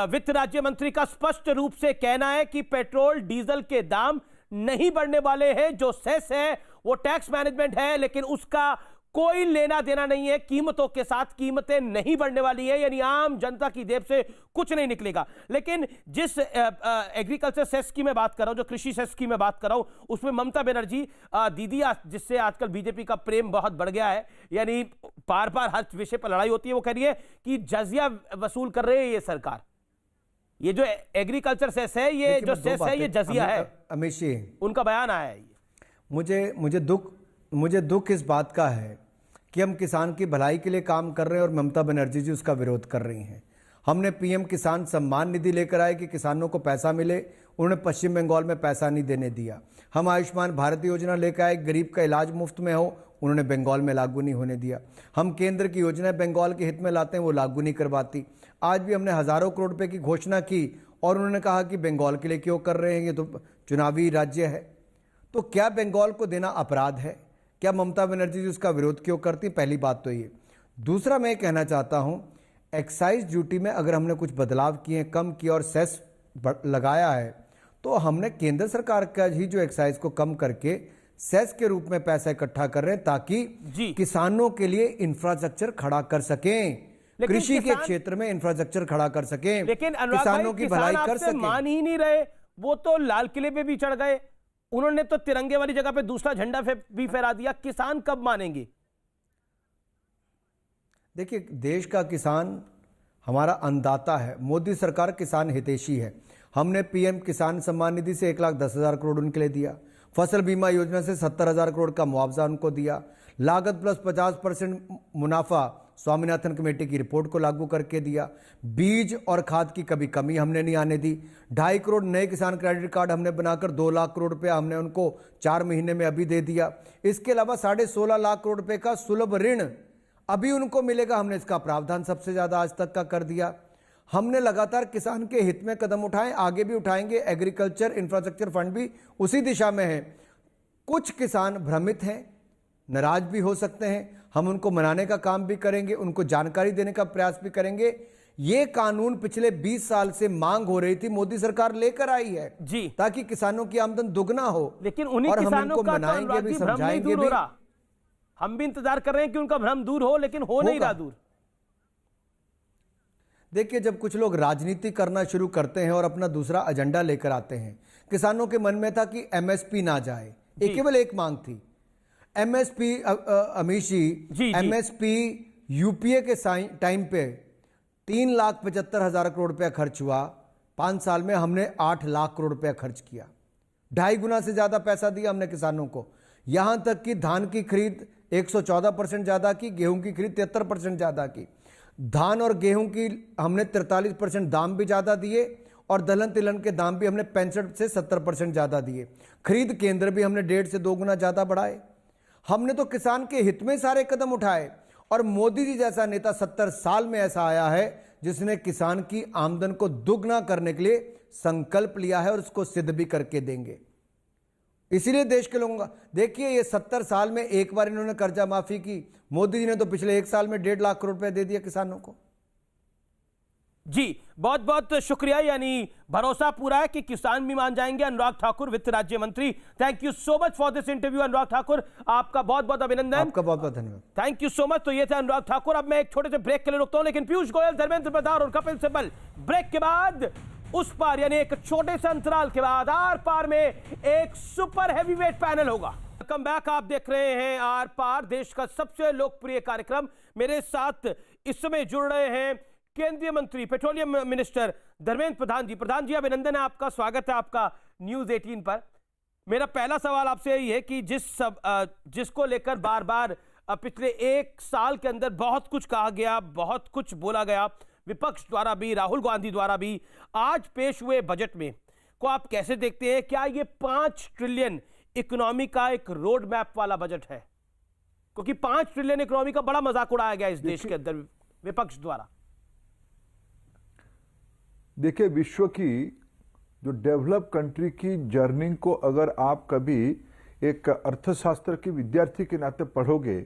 वित्त राज्य मंत्री का स्पष्ट रूप से कहना है कि पेट्रोल डीजल के दाम नहीं बढ़ने वाले हैं। जो सेस है वो टैक्स मैनेजमेंट है, लेकिन उसका कोई लेना देना नहीं है कीमतों के साथ। कीमतें नहीं बढ़ने वाली है, यानी आम जनता की जेब से कुछ नहीं निकलेगा। लेकिन जिस एग्रीकल्चर सेस की मैं बात कर रहा हूं, जो कृषि सेस की मैं बात कर रहा हूं, उसमें ममता बनर्जी दीदी, जिससे आजकल बीजेपी का प्रेम बहुत बढ़ गया है, यानी बार बार हर विषय पर लड़ाई होती है, वो कह रही है कि जजिया वसूल कर रहे हैं ये सरकार। ये जो एग्रीकल्चर सेस है, ये जो सेस है, ये जजिया है। अमित जी, उनका बयान आया है। मुझे दुख इस बात का है कि हम किसान की भलाई के लिए काम कर रहे हैं और ममता बनर्जी जी उसका विरोध कर रही हैं। हमने पीएम किसान सम्मान निधि लेकर आए कि किसानों को पैसा मिले, उन्होंने पश्चिम बंगाल में पैसा नहीं देने दिया। हम आयुष्मान भारत योजना लेकर आए, गरीब का इलाज मुफ्त में हो, उन्होंने बंगाल में लागू नहीं होने दिया। हम केंद्र की योजनाएं बंगाल के हित में लाते हैं, वो लागू नहीं करवाती। आज भी हमने हजारों करोड़ रुपए की घोषणा की और उन्होंने कहा कि बंगाल के लिए क्यों कर रहे हैं, ये तो चुनावी राज्य है। तो क्या बंगाल को देना अपराध है? क्या ममता बनर्जी जी उसका विरोध क्यों करती? पहली बात तो ये। दूसरा मैं कहना चाहता हूं, एक्साइज ड्यूटी में अगर हमने कुछ बदलाव किए, कम किया और सेस लगाया है, तो हमने केंद्र सरकार का ही जो एक्साइज को कम करके सेस के रूप में पैसा इकट्ठा कर रहे हैं ताकि किसानों के लिए इंफ्रास्ट्रक्चर खड़ा कर सकें, कृषि के क्षेत्र में इंफ्रास्ट्रक्चर खड़ा कर सकें, लेकिन किसानों की भलाई कर सकें। मान ही नहीं रहे, वो तो लाल किले पे भी चढ़ गए, उन्होंने तो तिरंगे वाली जगह पे दूसरा झंडा भी फहरा दिया। किसान कब मानेंगे? देखिए, देश का किसान हमारा अन्नदाता है। मोदी सरकार किसान हितैषी है। हमने पीएम किसान सम्मान निधि से 1,10,000 करोड़ उनके लिए दिया। फसल बीमा योजना से 70,000 करोड़ का मुआवजा उनको दिया। लागत प्लस 50% मुनाफा स्वामीनाथन कमेटी की रिपोर्ट को लागू करके दिया। बीज और खाद की कभी कमी हमने नहीं आने दी। 2.5 करोड़ नए किसान क्रेडिट कार्ड हमने बनाकर 2 लाख करोड़ रुपया हमने उनको 4 महीने में अभी दे दिया। इसके अलावा 16.5 लाख करोड़ रुपए का सुलभ ऋण अभी उनको मिलेगा। हमने इसका प्रावधान सबसे ज्यादा आज तक का कर दिया। हमने लगातार किसान के हित में कदम उठाए, आगे भी उठाएंगे। एग्रीकल्चर इंफ्रास्ट्रक्चर फंड भी उसी दिशा में है। कुछ किसान भ्रमित हैं, नाराज भी हो सकते हैं। हम उनको मनाने का काम भी करेंगे, उनको जानकारी देने का प्रयास भी करेंगे। ये कानून पिछले 20 साल से मांग हो रही थी, मोदी सरकार लेकर आई है जी, ताकि किसानों की आमदन दुगना हो। लेकिन उन्हीं और हम किसानों इनको का मनाएंगे भी, समझाएंगे भी। हम भी इंतजार कर रहे हैं कि उनका भ्रम दूर हो, लेकिन हो नहीं रहा दूर। देखिए, जब कुछ लोग राजनीति करना शुरू करते हैं और अपना दूसरा एजेंडा लेकर आते हैं, किसानों के मन में था कि एमएसपी ना जाए। केवल एक मांग थी एमएसपी। अमीश जी, एमएसपी यूपीए के टाइम पे 3,75,000 करोड़ रुपया खर्च हुआ। 5 साल में हमने 8 लाख करोड़ रुपया खर्च किया। 2.5 गुना से ज्यादा पैसा दिया हमने किसानों को। यहां तक कि धान की खरीद 114% ज्यादा की, गेहूं की खरीद 73% ज्यादा की। धान और गेहूं की हमने 43% दाम भी ज्यादा दिए और दलहन तिलहन के दाम भी हमने 65 से 70% ज्यादा दिए। खरीद केंद्र भी हमने 1.5 से 2 गुना ज्यादा बढ़ाए। हमने तो किसान के हित में सारे कदम उठाए। और मोदी जी जैसा नेता 70 साल में ऐसा आया है जिसने किसान की आमदन को दुगना करने के लिए संकल्प लिया है और उसको सिद्ध भी करके देंगे। इसीलिए देश के लोगों का देखिए, ये 70 साल में एक बार इन्होंने कर्जा माफी की। मोदी जी ने तो पिछले 1 साल में 1.5 लाख करोड़ रुपए दे दिया किसानों को। जी, बहुत बहुत शुक्रिया। यानी भरोसा पूरा है कि किसान भी मान जाएंगे। अनुराग ठाकुर, वित्त राज्य मंत्री, thank you so much for this interview. Anurag Thakur, आपका बहुत बहुत अभिनंदन। आपका बहुत बहुत धन्यवाद। Thank you so much. तो ये थे अनुराग ठाकुर। अब मैं एक छोटे से ब्रेक के लिए रुकता हूं, लेकिन पीयूष गोयल, धर्मेंद्र प्रधान और कपिल सिब्बल ब्रेक के बाद उस पार, यानी एक छोटे से अंतराल के बाद आर पार में एक सुपर हैवीवेट पैनल होगा। Welcome back. आप देख रहे हैं आर पार, देश का सबसे लोकप्रिय कार्यक्रम। मेरे साथ इस समय जुड़ रहे हैं केंद्रीय मंत्री, पेट्रोलियम मिनिस्टर धर्मेंद्र प्रधान जी। प्रधान जी, अभिनंदन है आपका, स्वागत है आपका न्यूज 18 पर। मेरा पहला सवाल आपसे यही है कि जिसको लेकर बार बार पिछले 1 साल के अंदर बहुत कुछ कहा गया, बहुत कुछ बोला गया, विपक्ष द्वारा भी, राहुल गांधी द्वारा भी, आज पेश हुए बजट में को आप कैसे देखते हैं? क्या ये 5 ट्रिलियन इकोनॉमी का एक रोड मैप वाला बजट है? क्योंकि 5 ट्रिलियन इकोनॉमी का बड़ा मजाक उड़ाया गया इस देश के अंदर विपक्ष द्वारा। देखिए, विश्व की जो डेवलप कंट्री की जर्नी को अगर आप कभी एक अर्थशास्त्र के विद्यार्थी के नाते पढ़ोगे,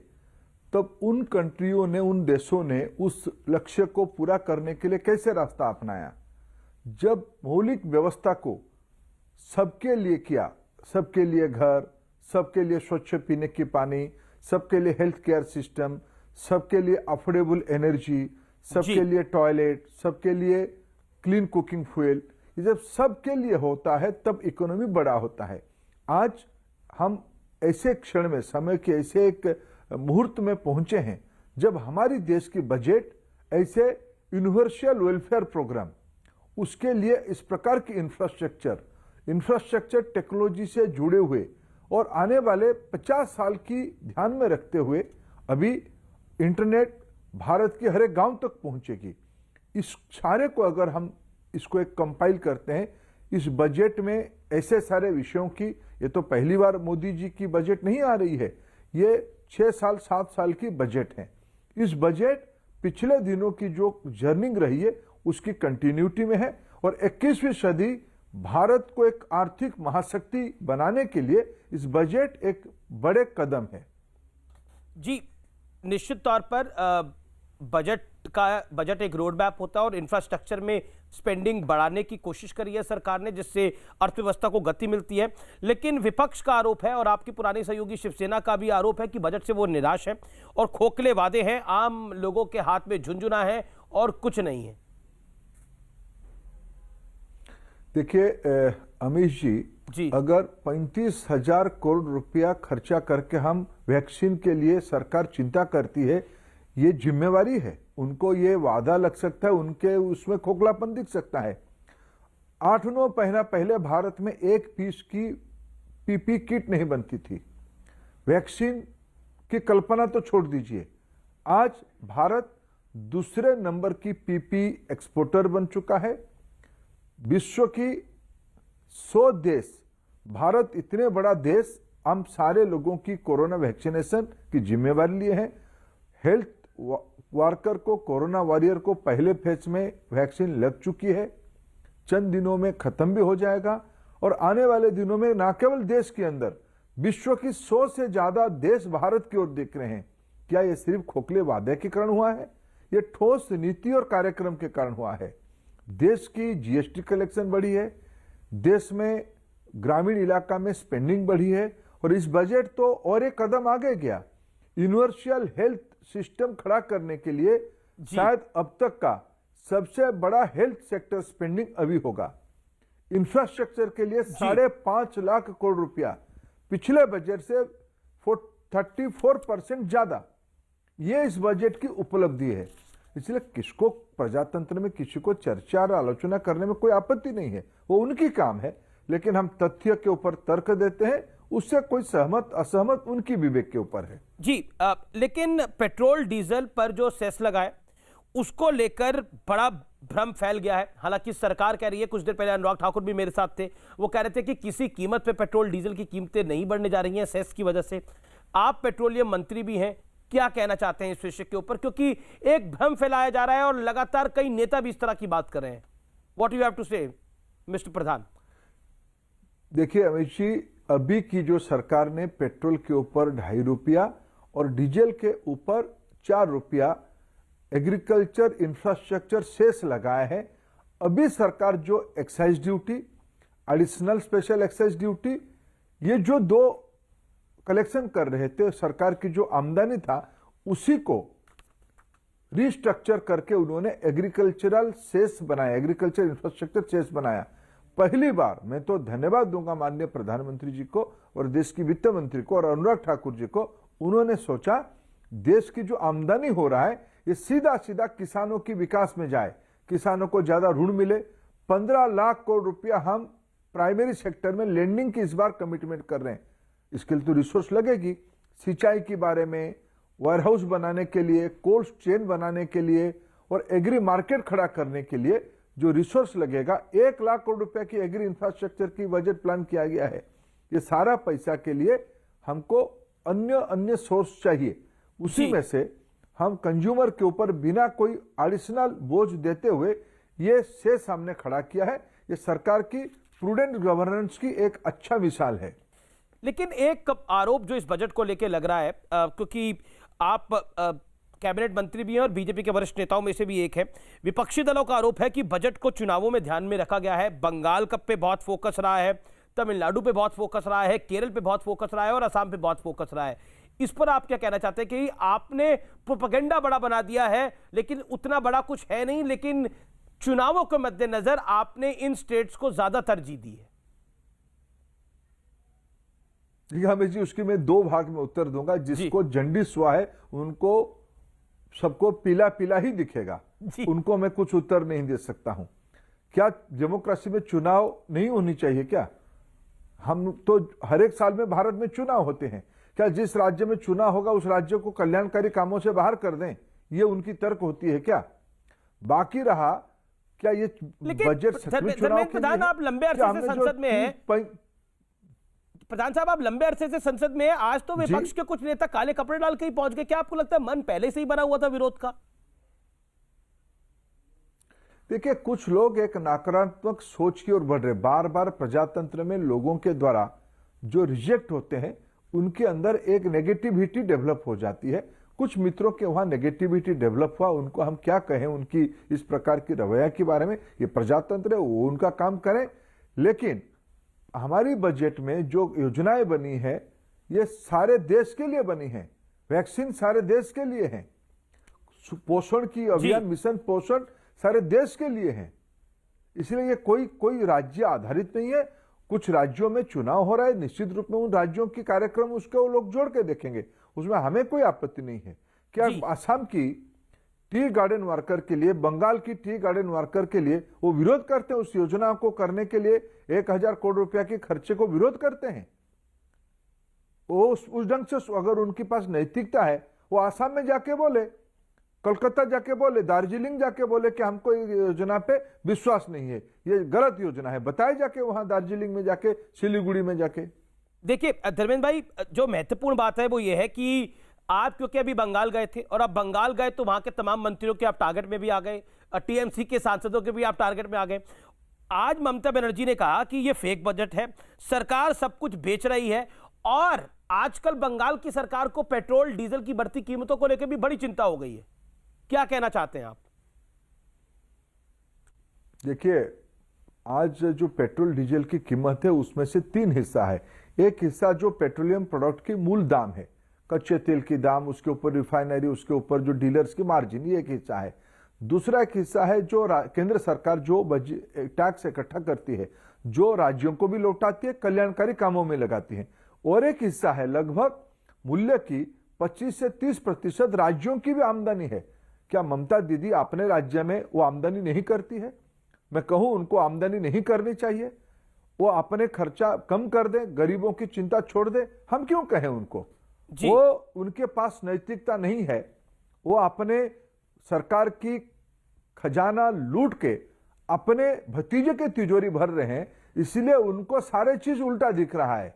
तब उन कंट्रियों ने, उन देशों ने उस लक्ष्य को पूरा करने के लिए कैसे रास्ता अपनाया। जब मौलिक व्यवस्था को सबके लिए किया, सबके लिए घर, सबके लिए स्वच्छ पीने की पानी, सबके लिए हेल्थ केयर सिस्टम, सबके लिए अफोर्डेबल एनर्जी, सबके लिए टॉयलेट, सबके लिए क्लीन कुकिंग फ्यूल, ये जब सबके लिए होता है तब इकोनॉमी बड़ा होता है। आज हम ऐसे क्षण में, समय के ऐसे एक मुहूर्त में पहुंचे हैं जब हमारी देश की बजट ऐसे यूनिवर्सल वेलफेयर प्रोग्राम, उसके लिए इस प्रकार की इंफ्रास्ट्रक्चर टेक्नोलॉजी से जुड़े हुए और आने वाले 50 साल की ध्यान में रखते हुए अभी इंटरनेट भारत के हर एक गांव तक पहुंचेगी। इस सारे को अगर हम इसको एक कंपाइल करते हैं, इस बजट में ऐसे सारे विषयों की, ये तो पहली बार मोदी जी की बजट नहीं आ रही है, ये 6 साल 7 साल की बजट है। इस बजट पिछले दिनों की जो जर्नी रही है उसकी कंटिन्यूटी में है और 21वीं सदी भारत को एक आर्थिक महाशक्ति बनाने के लिए इस बजट एक बड़े कदम है। जी, निश्चित तौर पर बजट एक रोड मैप होता है और इंफ्रास्ट्रक्चर में स्पेंडिंग बढ़ाने की कोशिश करी है सरकार ने, जिससे अर्थव्यवस्था को गति मिलती है। लेकिन विपक्ष का आरोप है और आपकी पुरानी सहयोगी शिवसेना का भी आरोप है कि बजट से वो निराश है और खोखले वादे हैं, आम लोगों के हाथ में झुंझुना है और कुछ नहीं है। देखिए अमीश जी, जी। अगर 35,000 करोड़ रुपया खर्चा करके हम वैक्सीन के लिए सरकार चिंता करती है, ये जिम्मेवारी है। उनको ये वादा लग सकता है, उनके उसमें खोखलापन दिख सकता है। 8-9 महीना पहले भारत में एक पीस की पीपी किट नहीं बनती थी। वैक्सीन की कल्पना तो छोड़ दीजिए, आज भारत दूसरे नंबर की पीपी एक्सपोर्टर बन चुका है। विश्व की 100 देश, भारत इतने बड़ा देश, हम सारे लोगों की कोरोना वैक्सीनेशन की जिम्मेवारी लिए हैं। हेल्थ वर्कर को, कोरोना वॉरियर को पहले फेज में वैक्सीन लग चुकी है, चंद दिनों में खत्म भी हो जाएगा। और आने वाले दिनों में न केवल देश के अंदर, विश्व की 100 से ज्यादा देश भारत की ओर देख रहे हैं। क्या यह सिर्फ खोखले वादे के कारण हुआ है? यह ठोस नीति और कार्यक्रम के कारण हुआ है। देश की जीएसटी कलेक्शन बढ़ी है, देश में ग्रामीण इलाका में स्पेंडिंग बढ़ी है, और इस बजट तो और एक कदम आगे गया। यूनिवर्सल हेल्थ सिस्टम खड़ा करने के लिए शायद अब तक का सबसे बड़ा हेल्थ सेक्टर स्पेंडिंग अभी होगा। इंफ्रास्ट्रक्चर के लिए 5.5 लाख करोड़ रुपया पिछले बजट से 34% ज्यादा, ये इस बजट की उपलब्धि है। इसलिए किसको, प्रजातंत्र में किसी को चर्चा और आलोचना करने में कोई आपत्ति नहीं है, वो उनकी काम है। लेकिन हम तथ्य के ऊपर तर्क देते हैं, उससे कोई सहमत असहमत उनकी विवेक के ऊपर है। जी, लेकिन पेट्रोल डीजल पर जो सेस लगा है उसको लेकर बड़ा भ्रम फैल गया है। हालांकि सरकार कह रही है, कुछ देर पहले अनुराग ठाकुर भी मेरे साथ थे, वो कह रहे थे कि किसी कीमत पे पेट्रोल डीजल की कीमतें नहीं बढ़ने जा रही हैं सेस की वजह से। आप पेट्रोलियम मंत्री भी हैं, क्या कहना चाहते हैं इस विषय के ऊपर, क्योंकि एक भ्रम फैलाया जा रहा है और लगातार कई नेता भी इस तरह की बात कर रहे हैं। व्हाट यू हैव टू से मिस्टर प्रधान? देखिए अमित जी, अभी की जो सरकार ने पेट्रोल के ऊपर 2.5 रुपया और डीजल के ऊपर 4 रुपया एग्रीकल्चर इंफ्रास्ट्रक्चर सेस लगाए हैं। अभी सरकार जो excise duty, additional special excise duty, ये जो 2 कलेक्शन कर रहे थे, सरकार की जो आमदनी था उसी को रिस्ट्रक्चर करके उन्होंने एग्रीकल्चरल सेस बनाया, एग्रीकल्चर इंफ्रास्ट्रक्चर सेस बनाया। पहली बार मैं तो धन्यवाद दूंगा माननीय प्रधानमंत्री जी को और देश की वित्त मंत्री को और अनुराग ठाकुर जी को। उन्होंने सोचा देश की जो आमदनी हो रहा है ये सीधा सीधा किसानों की विकास में जाए, किसानों को ज्यादा ऋण मिले। 15 लाख करोड़ रुपया हम प्राइमरी सेक्टर में लेंडिंग की इस बार कमिटमेंट कर रहे हैं। इसके लिए तो रिसोर्स लगेगी, सिंचाई के बारे में, वेयरहाउस बनाने के लिए, कोल्ड चेन बनाने के लिए और एग्री मार्केट खड़ा करने के लिए जो रिसोर्स लगेगा, 1 लाख करोड़ रुपया की एग्री इंफ्रास्ट्रक्चर की बजट प्लान किया गया है। ये सारा पैसा के लिए हमको अन्य सोर्स चाहिए, उसी में से हम कंज्यूमर के ऊपर बिना कोई एडिशनल बोझ देते हुए ये सेस हमने खड़ा किया है। ये सरकार की प्रूडेंट गवर्नेंस की एक अच्छा मिसाल है। लेकिन एक आरोप जो इस बजट को लेकर लग रहा है, क्योंकि आप कैबिनेट मंत्री भी हैं और बीजेपी के वरिष्ठ नेताओं में से भी एक है, विपक्षी दलों का आरोप है कि बजट को चुनावों में ध्यान में रखा गया है। बंगाल कप पे बहुत फोकस रहा है, तमिलनाडु पे बहुत फोकस रहा है, केरल पे बहुत फोकस रहा है और असम पे बहुत फोकस रहा है। इस पर आप क्या कहना चाहते हैं कि आपने प्रोपेगेंडा बड़ा बना दिया है लेकिन उतना बड़ा कुछ है नहीं, लेकिन चुनावों के मद्देनजर आपने इन स्टेट्स को ज्यादा तरजीह दी है? हमें जी उसकी मैं 2 भाग में उत्तर दूंगा। जिसको जंडिस हुआ है उनको सबको पीला पीला ही दिखेगा, उनको मैं कुछ उत्तर नहीं दे सकता हूं। क्या डेमोक्रेसी में चुनाव नहीं होनी चाहिए क्या? हम तो हर एक साल में भारत में चुनाव होते हैं। क्या जिस राज्य में चुनाव होगा उस राज्य को कल्याणकारी कामों से बाहर कर दें, ये उनकी तर्क होती है क्या? बाकी रहा क्या ये बजट सचमुच चुनाव के लिए? आप लंबे अरसे से संसद में हैं, प्रधान साहब आप लंबे अरसे से संसद में हैं, आज तो विपक्ष के कुछ नेता काले कपड़े डाल के ही पहुंच गए। क्या आपको लगता है मन पहले से ही बना हुआ था विरोध का? देखिए कुछ लोग एक नकारात्मक सोच की ओर बढ़ रहे। बार बार प्रजातंत्र में लोगों के द्वारा जो रिजेक्ट होते हैं उनके अंदर एक नेगेटिविटी डेवलप हो जाती है। कुछ मित्रों के वहां नेगेटिविटी डेवलप हुआ, उनको हम क्या कहें उनकी इस प्रकार की रवैया के बारे में, ये प्रजातंत्र है, वो उनका काम करें। लेकिन हमारी बजट में जो योजनाएं बनी है ये सारे देश के लिए बनी है। वैक्सीन सारे देश के लिए है, पोषण की अभियान मिशन पोषण सारे देश के लिए है। इसलिए ये कोई राज्य आधारित नहीं है कुछ राज्यों में चुनाव हो रहा है, निश्चित रूप में उन राज्यों की कार्यक्रम उसके वो लोग जोड़ के देखेंगे, उसमें हमें कोई आपत्ति नहीं है। क्या असम की टी गार्डन वर्कर के लिए, बंगाल की टी गार्डन वर्कर के लिए वो विरोध करते हैं? उस योजना को करने के लिए 1000 करोड़ रुपया के खर्चे को विरोध करते हैं। वो उस ढंग से अगर उनके पास नैतिकता है, वो आसाम में जाके बोले, कोलकाता जाके बोले, दार्जिलिंग जाके बोले कि हमको ये योजना पे विश्वास नहीं है, ये गलत योजना है, बताए जाके वहां दार्जिलिंग में जाके, सिलीगुड़ी में जाके। देखिए धर्मेंद्र भाई, जो महत्वपूर्ण बात है वो ये है कि आप क्योंकि अभी बंगाल गए थे और अब बंगाल गए तो वहां के तमाम मंत्रियों के आप टारगेट में भी आ गए, टीएमसी के सांसदों के भी आप टारगेट में आ गए। आज ममता बनर्जी ने कहा कि ये फेक बजट है, सरकार सब कुछ बेच रही है, और आजकल बंगाल की सरकार को पेट्रोल डीजल की बढ़ती कीमतों को लेकर भी बड़ी चिंता हो गई है। क्या कहना चाहते हैं आप? देखिए, आज जो पेट्रोल डीजल की कीमत है उसमें से 3 हिस्सा है। एक हिस्सा जो पेट्रोलियम प्रोडक्ट की मूल दाम है, कच्चे तेल की दाम, उसके ऊपर रिफाइनरी, उसके ऊपर जो डीलर्स की मार्जिन, ये एक हिस्सा है। दूसरा एक हिस्सा है जो केंद्र सरकार जो टैक्स इकट्ठा करती है, जो राज्यों को भी लौटाती है, कल्याणकारी कामों में लगाती है। और एक हिस्सा है लगभग मूल्य की 25 से 30% राज्यों की भी आमदनी है। क्या ममता दीदी अपने राज्य में वो आमदनी नहीं करती है? मैं कहूं उनको आमदनी नहीं करनी चाहिए, वो अपने खर्चा कम कर दे, गरीबों की चिंता छोड़ दे। हम क्यों कहें उनको? वो उनके पास नैतिकता नहीं है, वो अपने सरकार की खजाना लूट के अपने भतीजे के तिजोरी भर रहे हैं, इसलिए उनको सारे चीज उल्टा दिख रहा है।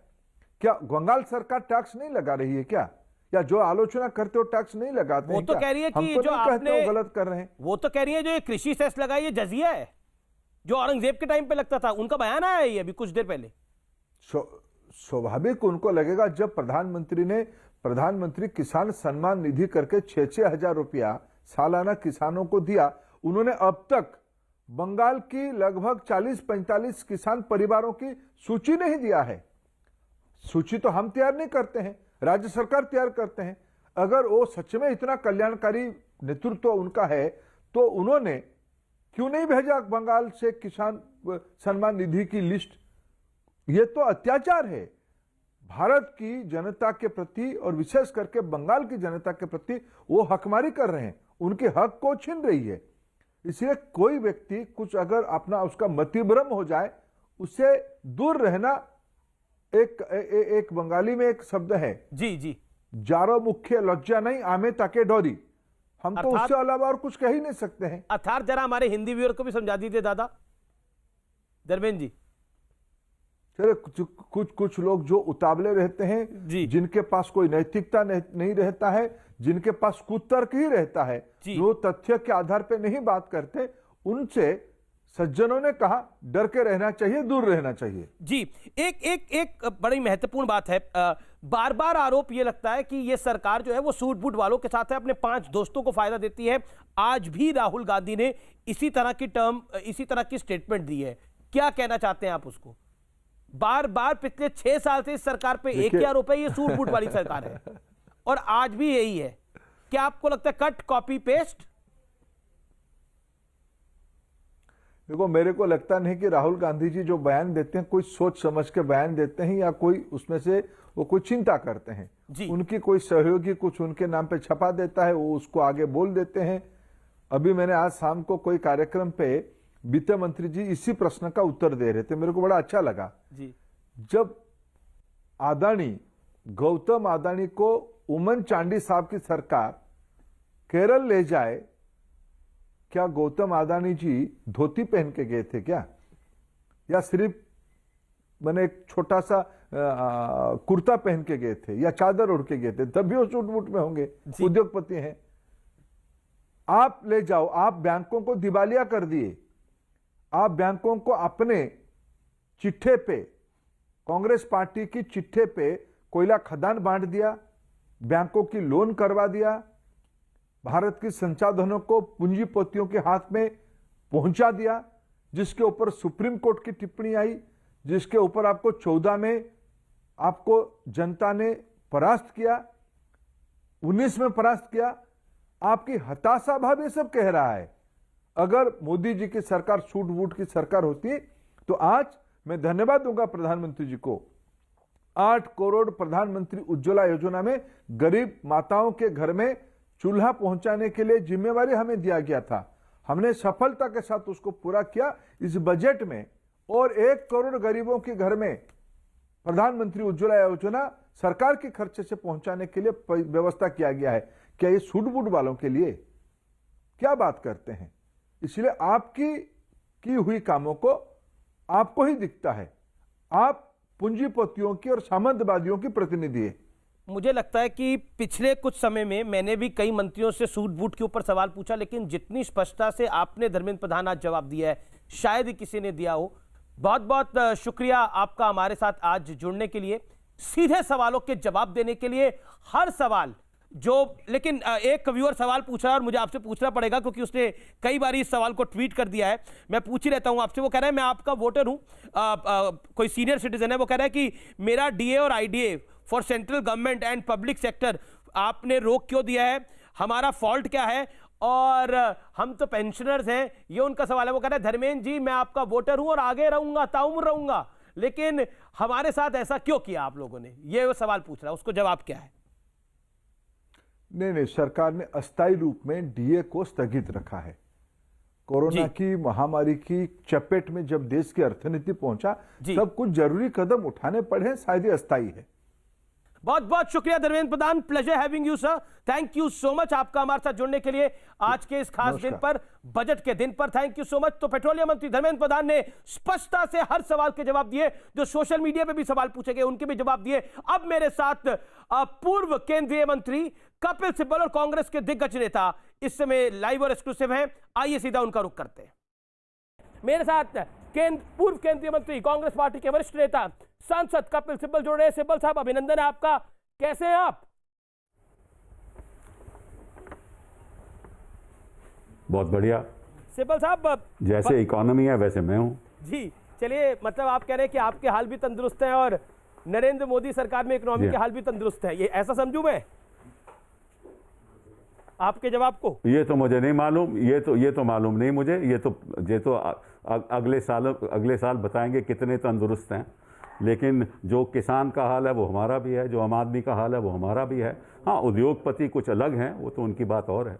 क्या बंगाल सरकार टैक्स नहीं लगा रही है क्या? या जो आलोचना करते हो टैक्स नहीं लगाते? वो तो कह रही है कि जो आपने गलत कर रहे हैं। वो तो कह रही है जो ये कृषि सेस लगा ये जजिया है, जो औरंगजेब के टाइम पे लगता था। उनका बयान आया है अभी कुछ देर पहले। स्वाभाविक उनको लगेगा, जब प्रधानमंत्री ने प्रधानमंत्री किसान सम्मान निधि करके 6-6 हजार रुपया सालाना किसानों को दिया। उन्होंने अब तक बंगाल की लगभग 40-45 किसान परिवारों की सूची नहीं दिया है। सूची तो हम तैयार नहीं करते हैं, राज्य सरकार तैयार करते हैं। अगर वो सच में इतना कल्याणकारी नेतृत्व उनका है तो उन्होंने क्यों नहीं भेजा बंगाल से किसान सम्मान निधि की लिस्ट? ये तो अत्याचार है भारत की जनता के प्रति, और विशेष करके बंगाल की जनता के प्रति वो हकमारी कर रहे हैं, उनके हक को छीन रही है। इसलिए कोई व्यक्ति कुछ अगर अपना उसका मतिभ्रम हो जाए, उससे दूर रहना। एक बंगाली में एक शब्द है, जी, जारो मुख्य लज्जा नहीं आमे ताके डोरी। हम तो उससे अलावा और कुछ कह ही नहीं सकते हैं। अर्थात जरा हमारे हिंदी व्यूअर को भी समझा दीजिए दादा धर्मेंद्र जी। चलो, कुछ लोग जो उतावले रहते हैं, जिनके पास कोई नैतिकता नहीं रहता है, जिनके पास कुतर्क ही रहता है, जो तथ्य के आधार पर नहीं बात करते, उनसे सज्जनों ने कहा डर के रहना चाहिए, दूर रहना चाहिए। जी, एक बड़ी महत्वपूर्ण बात है। बार बार आरोप ये लगता है कि ये सरकार जो है वो सूट बूट वालों के साथ है, अपने 5 दोस्तों को फायदा देती है। आज भी राहुल गांधी ने इसी तरह की स्टेटमेंट दी है। क्या कहना चाहते हैं आप उसको? बार बार पिछले 6 साल से इस सरकार पे एक ही आरोप है, ये सूट बूट वाली सरकार है, और आज भी यही है। क्या आपको लगता है कट कॉपी पेस्ट? देखो, मेरे को लगता नहीं कि राहुल गांधी जी जो बयान देते हैं कोई सोच समझ के बयान देते हैं, या कोई उसमें से वो कोई चिंता करते हैं। उनकी कोई सहयोगी कुछ उनके नाम पे छपा देता है, वो उसको आगे बोल देते हैं। अभी मैंने आज शाम को कोई कार्यक्रम पे वित्त मंत्री जी इसी प्रश्न का उत्तर दे रहे थे, मेरे को बड़ा अच्छा लगा। जब गौतम अदानी को उमन चांडी साहब की सरकार केरल ले जाए, क्या गौतम अदानी जी धोती पहन के गए थे क्या? या सिर्फ मैंने एक छोटा सा कुर्ता पहन के गए थे, या चादर ओढ़ के गए थे? तब भी वो सूट बूट में होंगे, उद्योगपति हैं। आप ले जाओ, आप बैंकों को दिवालिया कर दिए, आप बैंकों को अपने चिट्ठे पे, कांग्रेस पार्टी की चिट्ठे पे कोयला खदान बांट दिया, बैंकों की लोन करवा दिया, भारत की संसाधनों को पूंजीपतियों के हाथ में पहुंचा दिया, जिसके ऊपर सुप्रीम कोर्ट की टिप्पणी आई, जिसके ऊपर आपको 14 में आपको जनता ने परास्त किया, 19 में परास्त किया। आपकी हताशा भाव ये सब कह रहा है। अगर मोदी जी की सरकार सूट बूट की सरकार होती तो आज मैं धन्यवाद दूंगा प्रधानमंत्री जी को। 8 करोड़ प्रधानमंत्री उज्ज्वला योजना में गरीब माताओं के घर में चूल्हा पहुंचाने के लिए जिम्मेवारी हमें दिया गया था। हमने सफलता के साथ उसको पूरा किया। इस बजट में और 1 करोड़ गरीबों के घर में प्रधानमंत्री उज्ज्वला योजना सरकार के खर्चे से पहुंचाने के लिए व्यवस्था किया गया है। क्या ये सूट बूट वालों के लिए? क्या बात करते हैं? इसलिए आपकी की हुई कामों को आपको ही दिखता है। आप पूंजीपतियों की और सामंतवादियों की प्रतिनिधि है। मुझे लगता है कि पिछले कुछ समय में मैंने भी कई मंत्रियों से सूट बूट के ऊपर सवाल पूछा, लेकिन जितनी स्पष्टता से आपने धर्मेंद्र प्रधान आज जवाब दिया है शायद ही किसी ने दिया हो। बहुत बहुत शुक्रिया आपका हमारे साथ आज जुड़ने के लिए, सीधे सवालों के जवाब देने के लिए। हर सवाल जो, लेकिन एक व्यूअर सवाल पूछ रहा है और मुझे आपसे पूछना पड़ेगा क्योंकि उसने कई बार इस सवाल को ट्वीट कर दिया है। मैं पूछ ही रहता हूं आपसे। वो कह रहा है मैं आपका वोटर हूं, कोई सीनियर सिटीजन है। वो कह रहा है कि मेरा डीए और IDA for central government and public sector आपने रोक क्यों दिया है, हमारा फॉल्ट क्या है, और हम तो पेंशनर्स हैं, ये उनका सवाल है। वो कह रहा है धर्मेंद्र जी मैं आपका वोटर हूं और आगे रहूंगा, ताउम्र रहूंगा, लेकिन हमारे साथ ऐसा क्यों किया आप लोगों ने, ये वो सवाल पूछ रहा है। उसको जवाब क्या है? नहीं, सरकार ने अस्थायी रूप में डीए को स्थगित रखा है। कोरोना की महामारी की चपेट में जब देश की अर्थनीति पहुंचा तब कुछ जरूरी कदम उठाने पड़े, शायद अस्थायी है। बहुत बहुत शुक्रिया Dharmendra Pradhan, pleasure having you sir, thank you so much आपका हमारे साथ जुड़ने के लिए आज के इस खास दिन पर, बजट के दिन पर। Thank you so much. तो पेट्रोलियम मंत्री धर्मेंद्र प्रधान ने स्पष्टता से हर सवाल के जवाब दिए, जो सोशल मीडिया पे भी सवाल पूछे गए उनके भी जवाब दिए। अब मेरे साथ पूर्व केंद्रीय मंत्री कपिल सिब्बल और कांग्रेस के दिग्गज नेता इस समय लाइव और एक्सक्लूसिव हैं। आइए सीधा उनका रुख करते हैं। मेरे साथ पूर्व केंद्रीय मंत्री, कांग्रेस पार्टी के वरिष्ठ नेता, सांसद कपिल सिब्बल जुड़ रहे हैं। सिब्बल साहब अभिनंदन है आपका, कैसे हैं आप? बहुत बढ़िया सिब्बल साहब, जैसे इकोनॉमी है वैसे मैं हूं जी। चलिए, मतलब आप कह रहे हैं कि आपके हाल भी तंदुरुस्त हैं और नरेंद्र मोदी सरकार में इकोनॉमी के हाल भी तंदुरुस्त है, ये ऐसा समझूं मैं आपके जवाब को? ये तो मुझे नहीं मालूम, ये तो मालूम नहीं मुझे। ये तो अगले साल बताएंगे कितने तंदुरुस्त हैं। लेकिन जो किसान का हाल है वो हमारा भी है, जो आम आदमी का हाल है वो हमारा भी है। हाँ, उद्योगपति कुछ अलग हैं, वो तो उनकी बात और है।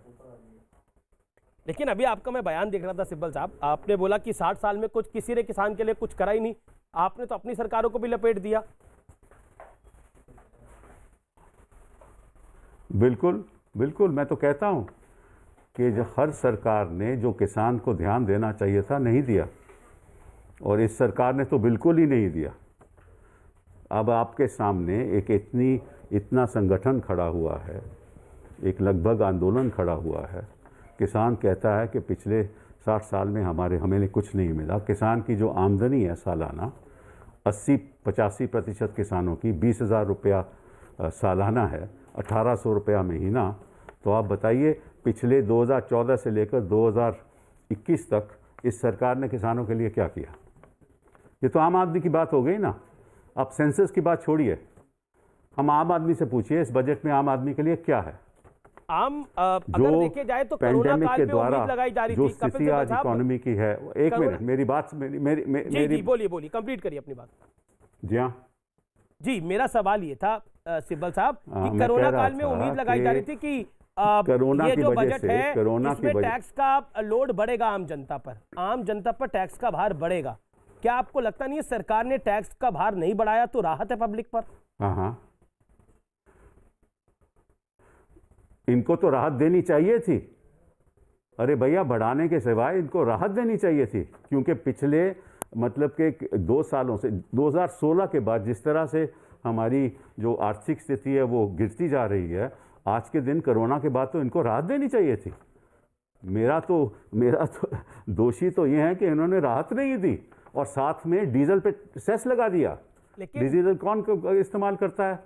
लेकिन अभी आपका मैं बयान देख रहा था सिब्बल साहब, आपने बोला कि 60 साल में कुछ किसी ने किसान के लिए कुछ करा ही नहीं। आपने तो अपनी सरकारों को भी लपेट दिया। बिल्कुल बिल्कुल, मैं तो कहता हूं कि जो हर सरकार ने जो किसान को ध्यान देना चाहिए था नहीं दिया, और इस सरकार ने तो बिल्कुल ही नहीं दिया। अब आपके सामने एक इतना संगठन खड़ा हुआ है, एक लगभग आंदोलन खड़ा हुआ है। किसान कहता है कि पिछले 60 साल में हमें कुछ नहीं मिला। किसान की जो आमदनी है सालाना 80-85% किसानों की 20,000 रुपया सालाना है, 1,800 रुपया महीना। तो आप बताइए पिछले 2014 से लेकर 2021 तक इस सरकार ने किसानों के लिए क्या किया? ये तो आम आदमी की बात हो गई ना। आप सेंसस की बात छोड़िए, हम आम आदमी से पूछिए इस बजट में आम आदमी के लिए क्या है। अगर देखे जाए तो कोरोना काल में उम्मीद लगाई जा रही थी, जो स्थिति आज इकोनॉमी की है। एक मिनट, मेरी बात जी बोलिए, कंप्लीट करिए अपनी बात। जी हाँ जी, मेरा सवाल ये था सिब्बल साहब कि कोरोना काल में उम्मीद लगाई जा रही थी कि ये जो बजट है इसमें टैक्स का लोड बढ़ेगा आम जनता पर टैक्स का भार बढ़ेगा। क्या आपको लगता नहीं है सरकार ने टैक्स का भार नहीं बढ़ाया तो राहत है पब्लिक पर? हाँ, इनको तो राहत देनी चाहिए थी। अरे भैया, बढ़ाने के सिवाय इनको राहत देनी चाहिए थी, क्योंकि पिछले मतलब के 2 सालों से 2016 के बाद जिस तरह से हमारी जो आर्थिक स्थिति है वो गिरती जा रही है, आज के दिन कोरोना के बाद तो इनको राहत देनी चाहिए थी। मेरा तो दोषी तो ये है कि इन्होंने राहत नहीं दी और साथ में डीजल पे सेस लगा दिया। डीजल कौन इस्तेमाल करता है?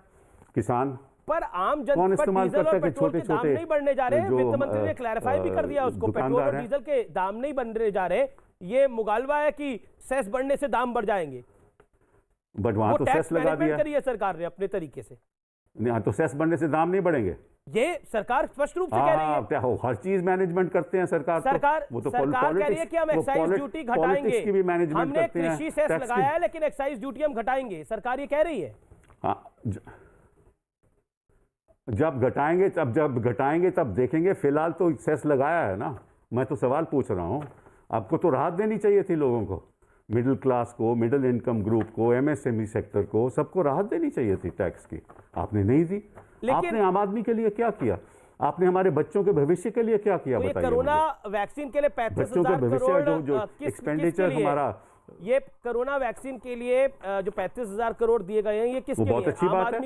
किसान। पर आम जनता पर डीजल और पेट्रोल के दाम नहीं बढ़ने जा रहे। वित्त मंत्री ने क्लैरिफाई भी कर दिया उसको, पेट्रोल और डीजल के दाम नहीं बढ़ने जा रहे। ये मुगालवा है कि सेस बढ़ने से दाम बढ़ जाएंगे, बट वहां तो सेस लगा दिया करी है सरकार ने अपने तरीके से। नहीं, तो सेस बढ़ने से दाम नहीं बढ़ेंगे। ये सरकार स्पष्ट रूप से कह रही है। क्या हो, हर चीज मैनेजमेंट करते हैं सरकार वो तो सरकार कह रही है कि हम एक्साइज ड्यूटी घटाएंगे, की भी मैनेजमेंट हमने करते हैं, कृषि सेस लगाया है लेकिन एक्साइज ड्यूटी हम घटाएंगे, सरकार ये कह रही है। हाँ, जब घटाएंगे तब देखेंगे। फिलहाल तो सेस लगाया है ना। मैं तो सवाल पूछ रहा हूं, आपको तो राहत देनी चाहिए थी लोगों को, मिडिल क्लास को, मिडिल इनकम ग्रुप को, एमएसएमई सेक्टर को, सबको राहत देनी चाहिए थी टैक्स की। आपने नहीं दी। आपने आम आदमी के लिए क्या किया? आपने हमारे बच्चों के भविष्य के लिए क्या किया? बताइए। कोरोना वैक्सीन के लिए 35,000 करोड़ एक्सपेंडिचर हमारा, ये कोरोना वैक्सीन के लिए जो 35,000 करोड़ दिए गए हैं, ये किसके लिए? बहुत अच्छी बात है।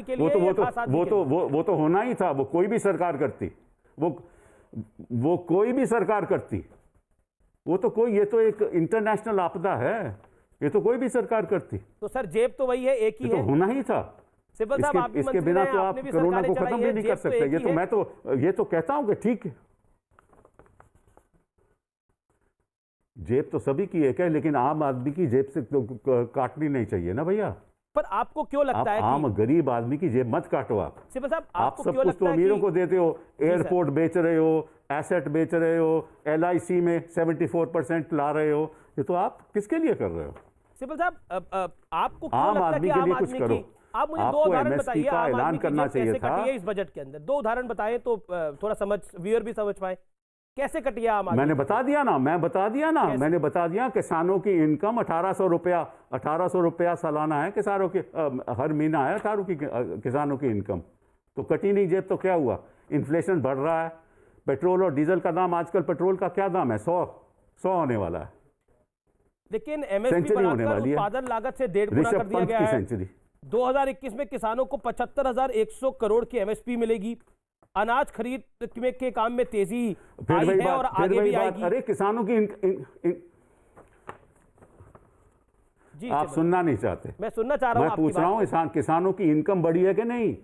वो तो होना ही था। वो कोई भी सरकार करती, वो कोई भी सरकार करती। ये तो एक इंटरनेशनल आपदा है, ये तो कोई भी सरकार करती। तो सर जेब तो वही है, एक ही है, तो होना ही था। सिब्बल साहब, आप भी इसके बिना तो आप कोरोना को खत्म भी नहीं कर सकते। ये तो कहता हूं कि ठीक है, जेब तो सभी की एक है, लेकिन आम आदमी की जेब से तो काटनी नहीं चाहिए ना भैया। पर आपको क्यों लगता है कि आम गरीब आदमी की जेब मत काटो। आप सिब्बल साहब, आप सब कुछ तो अमीरों को देते हो, एयरपोर्ट बेच रहे हो, एसेट बेच रहे हो, LIC में 74% ला रहे हो। ये तो आप किसके लिए कर रहे हो? सिब्बल साहब, आपको क्यों आम लगता है आदमी कि के आम लिए कुछ आदमी करो। की, आप मुझे दो आपको उदाहरण MSP बताइए, का आम ऐलान आदमी की करना जेब कैसे चाहिए था। कटी है इस बजट के अंदर? दो उदाहरण बताएं तो थोड़ा व्यूअर भी समझ पाए कैसे कटी है आम आदमी। मैंने बता दिया ना, मैंने बता दिया। किसानों की इनकम 1800 रुपया सालाना है किसानों की, हर महीना है 18 किसानों की इनकम। तो कटी नहीं जेब तो क्या हुआ? इन्फ्लेशन बढ़ रहा है। पेट्रोल और डीजल का दाम, आजकल पेट्रोल का क्या दाम है? 100 होने वाला है। लेकिन MSP बढ़ाकर उत्पादन लागत से 1.5 गुना कर दिया गया है। 2021 में किसानों को 75,100 करोड़ की MSP मिलेगी। अनाज खरीद के काम में तेजी आई है और आगे भी आएगी। अरे किसानों की जी, आप सुनना नहीं चाहते। मैं सुनना चाह रहा हूं। मैं पूछ रहा हूं, किसानों की इनकम बढ़ी है कि नहीं?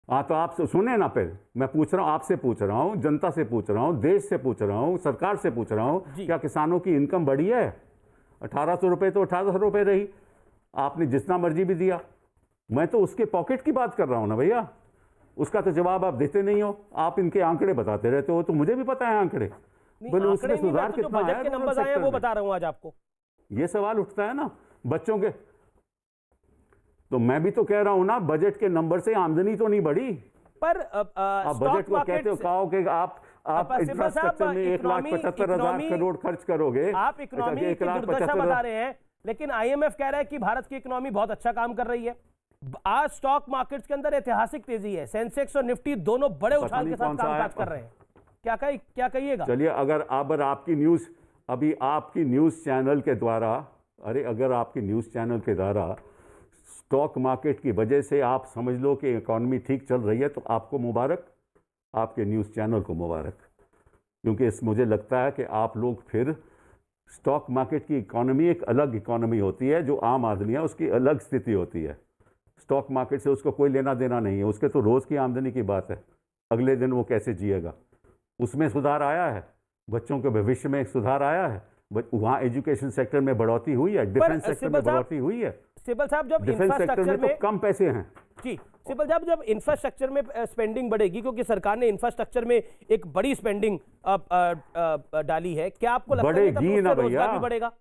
हाँ, तो आप सुने ना। पहले मैं पूछ रहा हूं, आपसे पूछ रहा हूं, जनता से पूछ रहा हूं, देश से पूछ रहा हूं, सरकार से पूछ रहा हूं, क्या किसानों की इनकम बढ़ी है? 1800 रुपए तो 1800 रुपए रही। आपने जितना मर्जी भी दिया, मैं तो उसके पॉकेट की बात कर रहा हूं ना भैया। उसका तो जवाब आप देते नहीं हो। आप इनके आंकड़े बताते रहते हो, तो मुझे भी पता है आंकड़े। बोले उसमें सुधार कितना है? के नंबर आए हैं वो बता रहा हूं आज आपको। ये सवाल उठता है ना बच्चों के। तो मैं भी तो कह रहा हूं ना, बजट के नंबर से आमदनी तो नहीं बढ़ी। पर आप बजट को कहते हो, कहो कि आप इंफ्रास्ट्रक्चर में 1,75,000 करोड़ खर्च करोगे। आप इकोनॉमी की दुर्दशा बता रहे हैं, लेकिन IMF कह रहा है कि भारत की इकोनॉमी बहुत अच्छा काम कर रही है। आज स्टॉक मार्केट्स के अंदर ऐतिहासिक तेजी है। सेंसेक्स और निफ्टी दोनों बड़े उछाल के साथ कामकाज कर रहे हैं। क्या कहिएगा? चलिए, अगर आपकी न्यूज, अभी आपकी न्यूज चैनल के द्वारा, अगर आपकी न्यूज चैनल के द्वारा स्टॉक मार्केट की वजह से आप समझ लो कि इकोनॉमी ठीक चल रही है, तो आपको मुबारक, आपके न्यूज चैनल को मुबारक। क्योंकि मुझे लगता है कि आप लोग फिर, स्टॉक मार्केट की इकोनॉमी एक अलग इकोनॉमी होती है, जो आम आदमी है उसकी अलग स्थिति होती है। स्टॉक मार्केट से उसको कोई लेना देना नहीं है। उसके तो रोज की आमदनी की बात है, अगले दिन वो कैसे जिएगा। उसमें सुधार आया है, बच्चों के भविष्य में एक सुधार आया है। वहाँ एजुकेशन सेक्टर में बढ़ोतरी हुई है, डिफेंस सेक्टर में बढ़ोतरी हुई है। सिब्बल साहब, जब डिफेंस सेक्टर में तो कम पैसे हैं। जी सिब्बल साहब, जब इंफ्रास्ट्रक्चर में स्पेंडिंग बढ़ेगी, क्योंकि सरकार ने इंफ्रास्ट्रक्चर में एक बड़ी स्पेंडिंग डाली है, क्या आपको लगता है बढ़ेगी ना भैया? बढ़ेगा?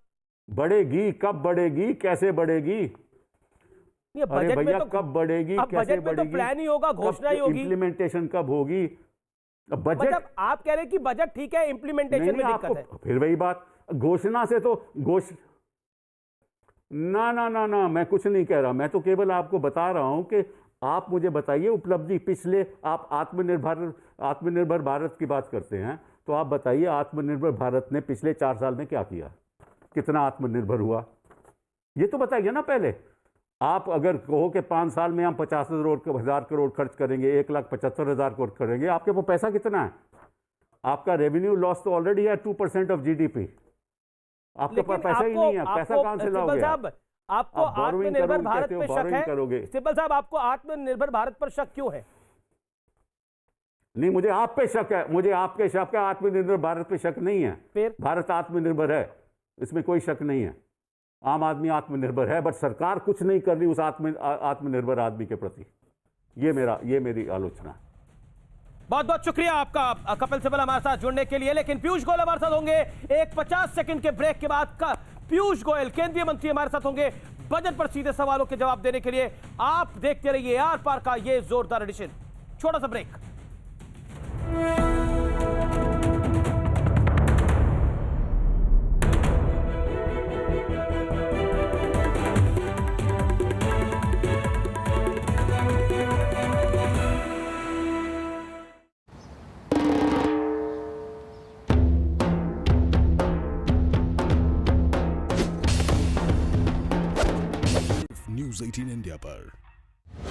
बढ़ेगी, कब बढ़ेगी, कैसे बढ़ेगी? अरे भैया, कब बढ़ेगी, कैसे बढ़ेगी? तो प्लान ही होगा, घोषणा ही होगी, इम्प्लीमेंटेशन कब होगी? बजट, मतलब आप कह रहे हैं कि बजट ठीक है, इम्प्लीमेंटेशन में दिक्कत है। फिर वही बात, घोषणा से तो ना, मैं कुछ नहीं कह रहा। मैं तो केवल आपको बता रहा हूं कि आप मुझे बताइए उपलब्धि पिछले, आप आत्मनिर्भर भारत की बात करते हैं, तो आप बताइए आत्मनिर्भर भारत ने पिछले 4 साल में क्या किया, कितना आत्मनिर्भर हुआ, ये तो बताइए ना पहले। आप अगर कहो कि 5 साल में हम 50,000 करोड़ खर्च करेंगे, 1,75,000 करोड़ करेंगे, आपके पास पैसा कितना है? आपका रेवेन्यू लॉस तो ऑलरेडी है 2% ऑफ GDP। आपके पास पैसा ही नहीं है, पैसा कहां से लाओगे? आपको आत्मनिर्भर भारत पे शक है? सिब्बल साहब, आपको आत्मनिर्भर भारत पर शक क्यों है? नहीं, मुझे आप पे शक है, मुझे आपके शक है। आत्मनिर्भर भारत पे शक नहीं है। फिर भारत आत्मनिर्भर है, इसमें कोई शक नहीं है। आम आदमी आत्मनिर्भर है, बट सरकार कुछ नहीं कर रही उस आत्मनिर्भर आदमी के प्रति। ये मेरी आलोचना है। बहुत बहुत शुक्रिया आपका कपिल सिब्बल हमारे साथ जुड़ने के लिए। लेकिन पीयूष गोयल हमारे साथ होंगे एक 50 सेकंड के ब्रेक के बाद। पीयूष गोयल केंद्रीय मंत्री हमारे साथ होंगे बजट पर सीधे सवालों के जवाब देने के लिए। आप देखते रहिए आर पार का ये जोरदार एडिशन। छोटा सा ब्रेक। न्यूज 18 इंडिया पर।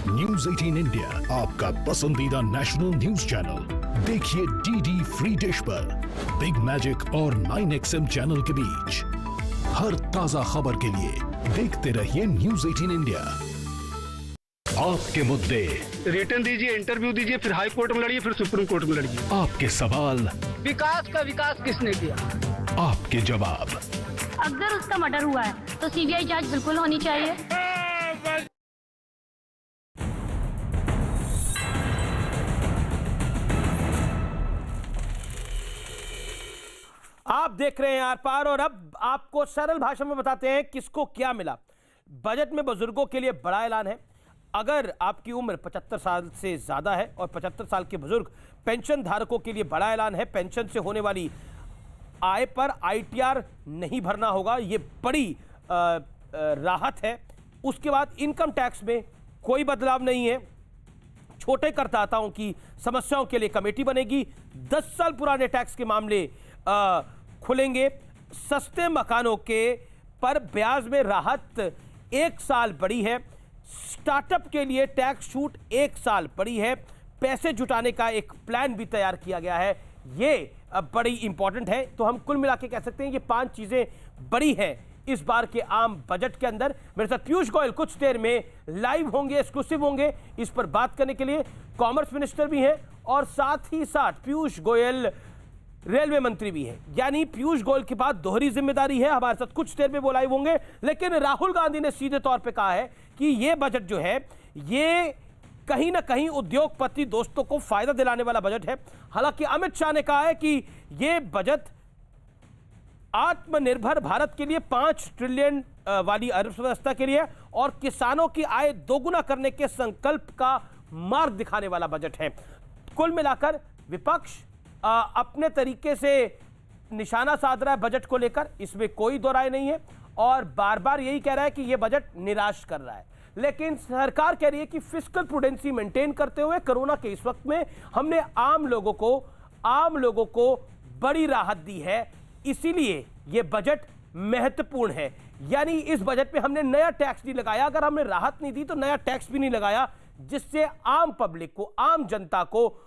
न्यूज 18 इंडिया आपका पसंदीदा नेशनल न्यूज चैनल। देखिए डीडी फ्री डिश पर बिग मैजिक और 9XM चैनल के बीच हर ताजा खबर के लिए देखते रहिए न्यूज 18 इंडिया। आपके मुद्दे रिटर्न दीजिए, इंटरव्यू दीजिए, फिर हाई कोर्ट में लड़िए, फिर सुप्रीम कोर्ट में लड़िए। आपके सवाल, विकास का विकास किसने किया? आपके जवाब। अगर उसका मर्डर हुआ है तो सीबीआई जांच बिल्कुल होनी चाहिए। आप देख रहे हैं आर पार और अब आपको सरल भाषा में बताते हैं किसको क्या मिला। बजट में बुजुर्गों के लिए बड़ा ऐलान है। अगर आपकी उम्र 75 साल से ज्यादा है और 75 साल के बुजुर्ग पेंशन धारकों के लिए बड़ा ऐलान है। पेंशन से होने वाली आय पर ITR नहीं भरना होगा, ये बड़ी राहत है। उसके बाद इनकम टैक्स में कोई बदलाव नहीं है। छोटे करदाताओं की समस्याओं के लिए कमेटी बनेगी। 10 साल पुराने टैक्स के मामले खुलेंगे। सस्ते मकानों के पर ब्याज में राहत 1 साल बढ़ी है। स्टार्टअप के लिए टैक्स छूट 1 साल बढ़ी है। पैसे जुटाने का एक प्लान भी तैयार किया गया है, ये बड़ी इंपॉर्टेंट है। तो हम कुल मिला के कह सकते हैं ये 5 चीजें बड़ी हैं इस बार के आम बजट के अंदर। मेरे साथ पीयूष गोयल कुछ देर में लाइव होंगे, एक्सक्लूसिव होंगे इस पर बात करने के लिए। कॉमर्स मिनिस्टर भी हैं और साथ ही साथ पीयूष गोयल रेलवे मंत्री भी है, यानी पीयूष गोयल के बाद दोहरी जिम्मेदारी है। हमारे साथ कुछ देर में वो लाइव होंगे। लेकिन राहुल गांधी ने सीधे तौर पे कहा है कि ये बजट जो है ये कहीं ना कहीं उद्योगपति दोस्तों को फायदा दिलाने वाला बजट है। हालांकि अमित शाह ने कहा है कि ये बजट आत्मनिर्भर भारत के लिए 5 ट्रिलियन वाली अर्थव्यवस्था के लिए और किसानों की आय दोगुना करने के संकल्प का मार्ग दिखाने वाला बजट है। कुल मिलाकर विपक्ष अपने तरीके से निशाना साध रहा है बजट को लेकर, इसमें कोई दो राय नहीं है और बार बार यही कह रहा है कि यह बजट निराश कर रहा है। लेकिन सरकार कह रही है कि फिस्कल प्रूडेंसी मेंटेन करते हुए कोरोना के इस वक्त में हमने आम लोगों को बड़ी राहत दी है, इसीलिए यह बजट महत्वपूर्ण है। यानी इस बजट में हमने नया टैक्स नहीं लगाया। अगर हमने राहत नहीं दी तो नया टैक्स भी नहीं लगाया, जिससे आम पब्लिक को, आम जनता को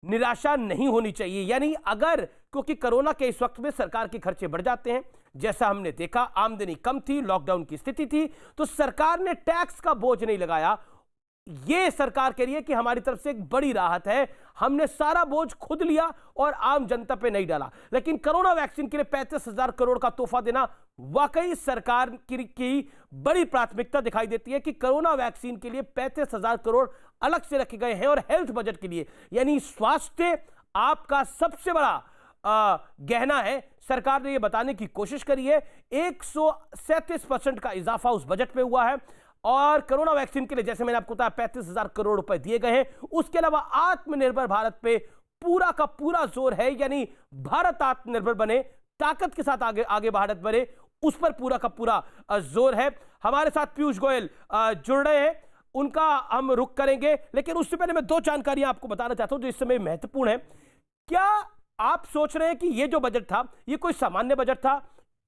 निराशा नहीं होनी चाहिए। यानी अगर क्योंकि कोरोना के इस वक्त में सरकार के खर्चे बढ़ जाते हैं, जैसा हमने देखा आमदनी कम थी, लॉकडाउन की स्थिति थी, तो सरकार ने टैक्स का बोझ नहीं लगाया। ये सरकार कह रही है कि हमारी तरफ से एक बड़ी राहत है, हमने सारा बोझ खुद लिया और आम जनता पे नहीं डाला। लेकिन कोरोना वैक्सीन के लिए 35,000 करोड़ का तोहफा देना वाकई सरकार की बड़ी प्राथमिकता दिखाई देती है कि कोरोना वैक्सीन के लिए 35,000 करोड़ अलग से रखे गए हैं। और हेल्थ बजट के लिए, यानी स्वास्थ्य आपका सबसे बड़ा गहना है, सरकार ने यह बताने की कोशिश करी है। 137% का इजाफा उस बजट में हुआ है और कोरोना वैक्सीन के लिए जैसे मैंने आपको बताया 35,000 करोड़ रुपए दिए गए हैं। उसके अलावा आत्मनिर्भर भारत पे पूरा का पूरा जोर है, यानी भारत आत्मनिर्भर बने, ताकत के साथ आगे भारत बढ़े, उस पर पूरा का पूरा जोर है। हमारे साथ पीयूष गोयल जुड़ रहे हैं, उनका हम रुख करेंगे। लेकिन उससे पहले मैं 2 जानकारियां आपको बताना चाहता हूं जो इस समय महत्वपूर्ण है। क्या आप सोच रहे हैं कि यह जो बजट था यह कोई सामान्य बजट था?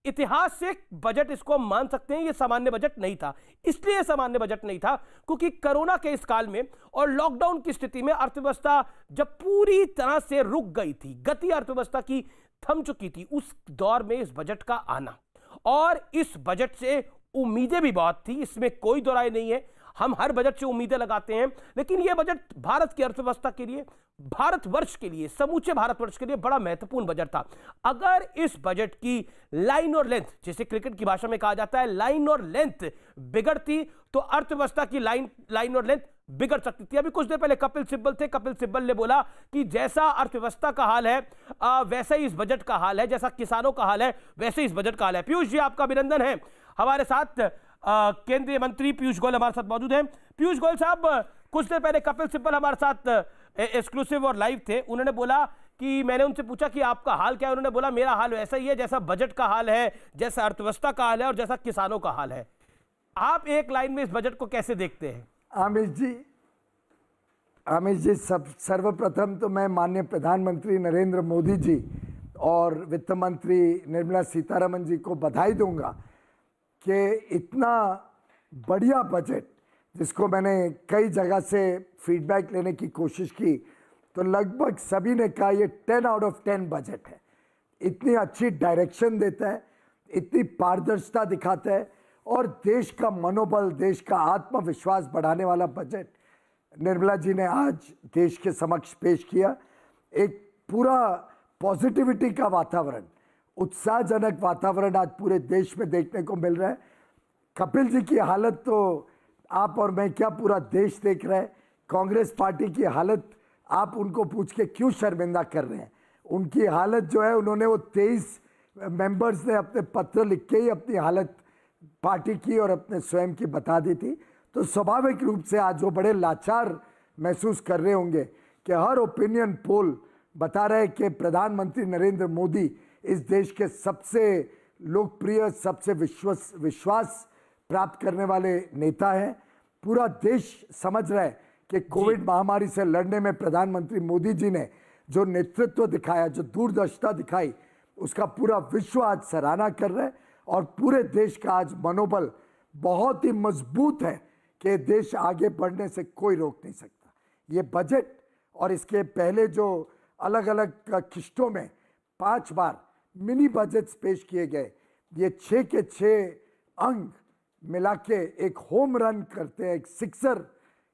इतिहास से बजट इसको हम मान सकते हैं, यह सामान्य बजट नहीं था। इसलिए सामान्य बजट नहीं था क्योंकि कोरोना के इस काल में और लॉकडाउन की स्थिति में अर्थव्यवस्था जब पूरी तरह से रुक गई थी, गति अर्थव्यवस्था की थम चुकी थी, उस दौर में इस बजट का आना और इस बजट से उम्मीदें भी बहुत थी, इसमें कोई दो राय नहीं है। हम हर बजट से उम्मीदें लगाते हैं, लेकिन यह बजट भारत की अर्थव्यवस्था के लिए, भारतवर्ष के लिए, समूचे भारतवर्ष के लिए बड़ा महत्वपूर्ण बजट था। अगर इस बजट की लाइन और लेंथ, जैसे क्रिकेट की भाषा में कहा जाता है लाइन और लेंथ बिगड़ती, तो अर्थव्यवस्था की लाइन और लेंथ बिगड़ सकती थी। अभी कुछ देर पहले कपिल सिब्बल थे, कपिल सिब्बल ने बोला कि जैसा अर्थव्यवस्था का हाल है वैसा ही इस बजट का हाल है, जैसा किसानों का हाल है वैसे इस बजट का हाल है। पीयूष जी, आपका अभिनंदन है। हमारे साथ केंद्रीय मंत्री पीयूष गोयल हमारे साथ मौजूद हैं। पीयूष गोयल साहब, कुछ देर पहले कपिल सिब्बल हमारे साथ एक्सक्लूसिव और लाइव थे। उन्होंने बोला कि मैंने उनसे पूछा कि आपका हाल क्या है, उन्होंने बोला मेरा हाल वैसा ही है जैसा बजट का हाल है, जैसा अर्थव्यवस्था का हाल है और जैसा किसानों का हाल है। आप एक लाइन में इस बजट को कैसे देखते हैं? आमिर जी, सर्वप्रथम तो मैं माननीय प्रधानमंत्री नरेंद्र मोदी जी और वित्त मंत्री निर्मला सीतारमण जी को बधाई दूंगा कि इतना बढ़िया बजट, जिसको मैंने कई जगह से फीडबैक लेने की कोशिश की तो लगभग सभी ने कहा ये 10 आउट ऑफ 10 बजट है। इतनी अच्छी डायरेक्शन देता है, इतनी पारदर्शिता दिखाता है और देश का मनोबल, देश का आत्मविश्वास बढ़ाने वाला बजट निर्मला जी ने आज देश के समक्ष पेश किया। एक पूरा पॉजिटिविटी का वातावरण, उत्साहजनक वातावरण आज पूरे देश में देखने को मिल रहा है। कपिल जी की हालत तो आप और मैं क्या, पूरा देश देख रहा है। कांग्रेस पार्टी की हालत आप उनको पूछ के क्यों शर्मिंदा कर रहे हैं? उनकी हालत जो है, उन्होंने वो 23 मेंबर्स ने अपने पत्र लिख के ही अपनी हालत पार्टी की और अपने स्वयं की बता दी थी। तो स्वाभाविक रूप से आज वो बड़े लाचार महसूस कर रहे होंगे कि हर ओपिनियन पोल बता रहे हैं कि प्रधानमंत्री नरेंद्र मोदी इस देश के सबसे लोकप्रिय, सबसे विश्वास प्राप्त करने वाले नेता हैं। पूरा देश समझ रहा है कि कोविड महामारी से लड़ने में प्रधानमंत्री मोदी जी ने जो नेतृत्व दिखाया, जो दूरदर्शिता दिखाई, उसका पूरा विश्व आज सराहना कर रहा है और पूरे देश का आज मनोबल बहुत ही मजबूत है कि देश आगे बढ़ने से कोई रोक नहीं सकता। ये बजट और इसके पहले जो अलग अलग किश्तों में 5 बार मिनी बजट्स पेश किए गए, ये 6 के 6 अंक मिला के एक होम रन करते हैं, एक सिक्सर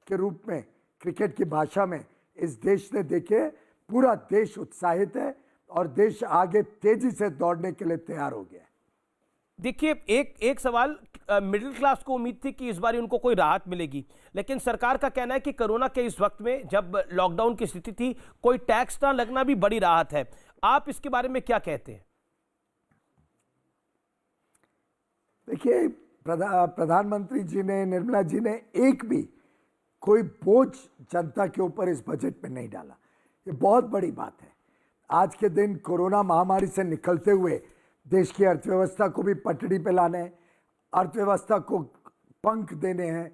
के रूप में क्रिकेट की भाषा में इस देश ने देखे। पूरा देश उत्साहित है और देश आगे तेजी से दौड़ने के लिए तैयार हो गया है। देखिए, एक सवाल, मिडिल क्लास को उम्मीद थी कि इस बार उनको कोई राहत मिलेगी, लेकिन सरकार का कहना है कि कोरोना के इस वक्त में, जब लॉकडाउन की स्थिति थी, कोई टैक्स ना लगना भी बड़ी राहत है। आप इसके बारे में क्या कहते हैं? देखिए, प्रधानमंत्री जी ने, निर्मला जी ने एक भी कोई बोझ जनता के ऊपर इस बजट में नहीं डाला। ये बहुत बड़ी बात है। आज के दिन कोरोना महामारी से निकलते हुए देश की अर्थव्यवस्था को भी पटड़ी पे लाना है, अर्थव्यवस्था को पंख देने हैं,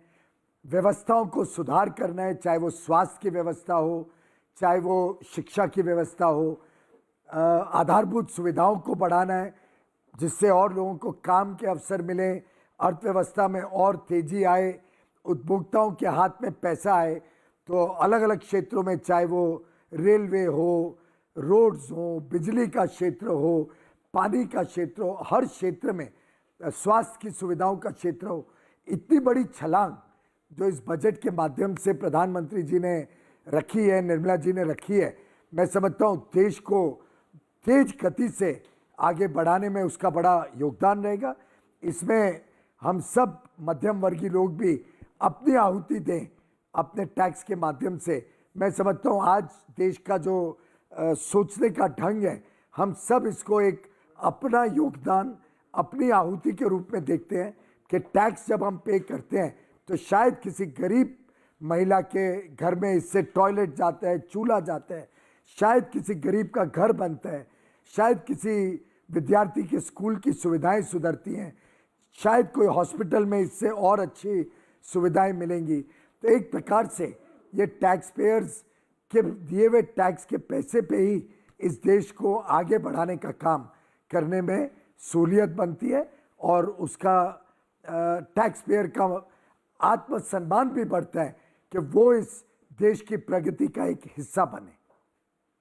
व्यवस्थाओं को सुधार करना है, चाहे वो स्वास्थ्य की व्यवस्था हो, चाहे वो शिक्षा की व्यवस्था हो, आधारभूत सुविधाओं को बढ़ाना है जिससे और लोगों को काम के अवसर मिले, अर्थव्यवस्था में और तेजी आए, उपभोक्ताओं के हाथ में पैसा आए। तो अलग अलग क्षेत्रों में, चाहे वो रेलवे हो, रोड्स हो, बिजली का क्षेत्र हो, पानी का क्षेत्र हो, हर क्षेत्र में, स्वास्थ्य की सुविधाओं का क्षेत्र हो, इतनी बड़ी छलांग जो इस बजट के माध्यम से प्रधानमंत्री जी ने रखी है, निर्मला जी ने रखी है, मैं समझता हूँ देश को तेज गति से आगे बढ़ाने में उसका बड़ा योगदान रहेगा। इसमें हम सब मध्यम वर्गीय लोग भी अपनी आहुति दें अपने टैक्स के माध्यम से। मैं समझता हूँ आज देश का जो सोचने का ढंग है, हम सब इसको एक अपना योगदान, अपनी आहुति के रूप में देखते हैं कि टैक्स जब हम पे करते हैं तो शायद किसी गरीब महिला के घर में इससे टॉयलेट जाता है, चूल्हा जाता है, शायद किसी गरीब का घर बनता है, शायद किसी विद्यार्थी के स्कूल की सुविधाएं सुधरती हैं, शायद कोई हॉस्पिटल में इससे और अच्छी सुविधाएं मिलेंगी। तो एक प्रकार से ये टैक्स पेयर्स के दिए हुए टैक्स के पैसे पे ही इस देश को आगे बढ़ाने का काम करने में सहूलियत बनती है और उसका टैक्स पेयर का आत्मसम्मान भी बढ़ता है कि वो इस देश की प्रगति का एक हिस्सा बने।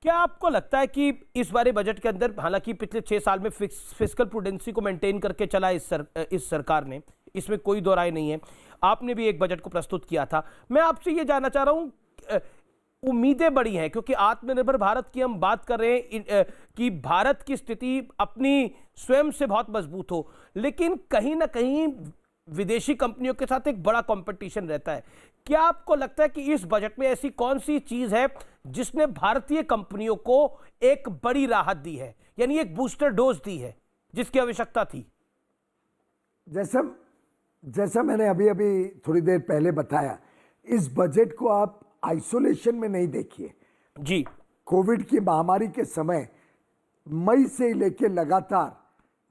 क्या आपको लगता है कि इस बारे बजट के अंदर, हालांकि पिछले 6 साल में फिस्कल प्रूडेंसी को मेंटेन करके चला इस सरकार ने, इसमें कोई दो राय नहीं है, आपने भी एक बजट को प्रस्तुत किया था, मैं आपसे ये जानना चाह रहा हूं, उम्मीदें बड़ी हैं क्योंकि आत्मनिर्भर भारत की हम बात कर रहे हैं कि भारत की स्थिति अपनी स्वयं से बहुत मजबूत हो, लेकिन कहीं ना कहीं विदेशी कंपनियों के साथ एक बड़ा कंपटीशन रहता है। क्या आपको लगता है कि इस बजट में ऐसी कौन सी चीज है जिसने भारतीय कंपनियों को एक बड़ी राहत दी है, यानी एक बूस्टर डोज दी है जिसकी आवश्यकता थी? जैसा मैंने अभी थोड़ी देर पहले बताया, इस बजट को आप आइसोलेशन में नहीं देखिए जी। कोविड की महामारी के समय मई से लेकर लगातार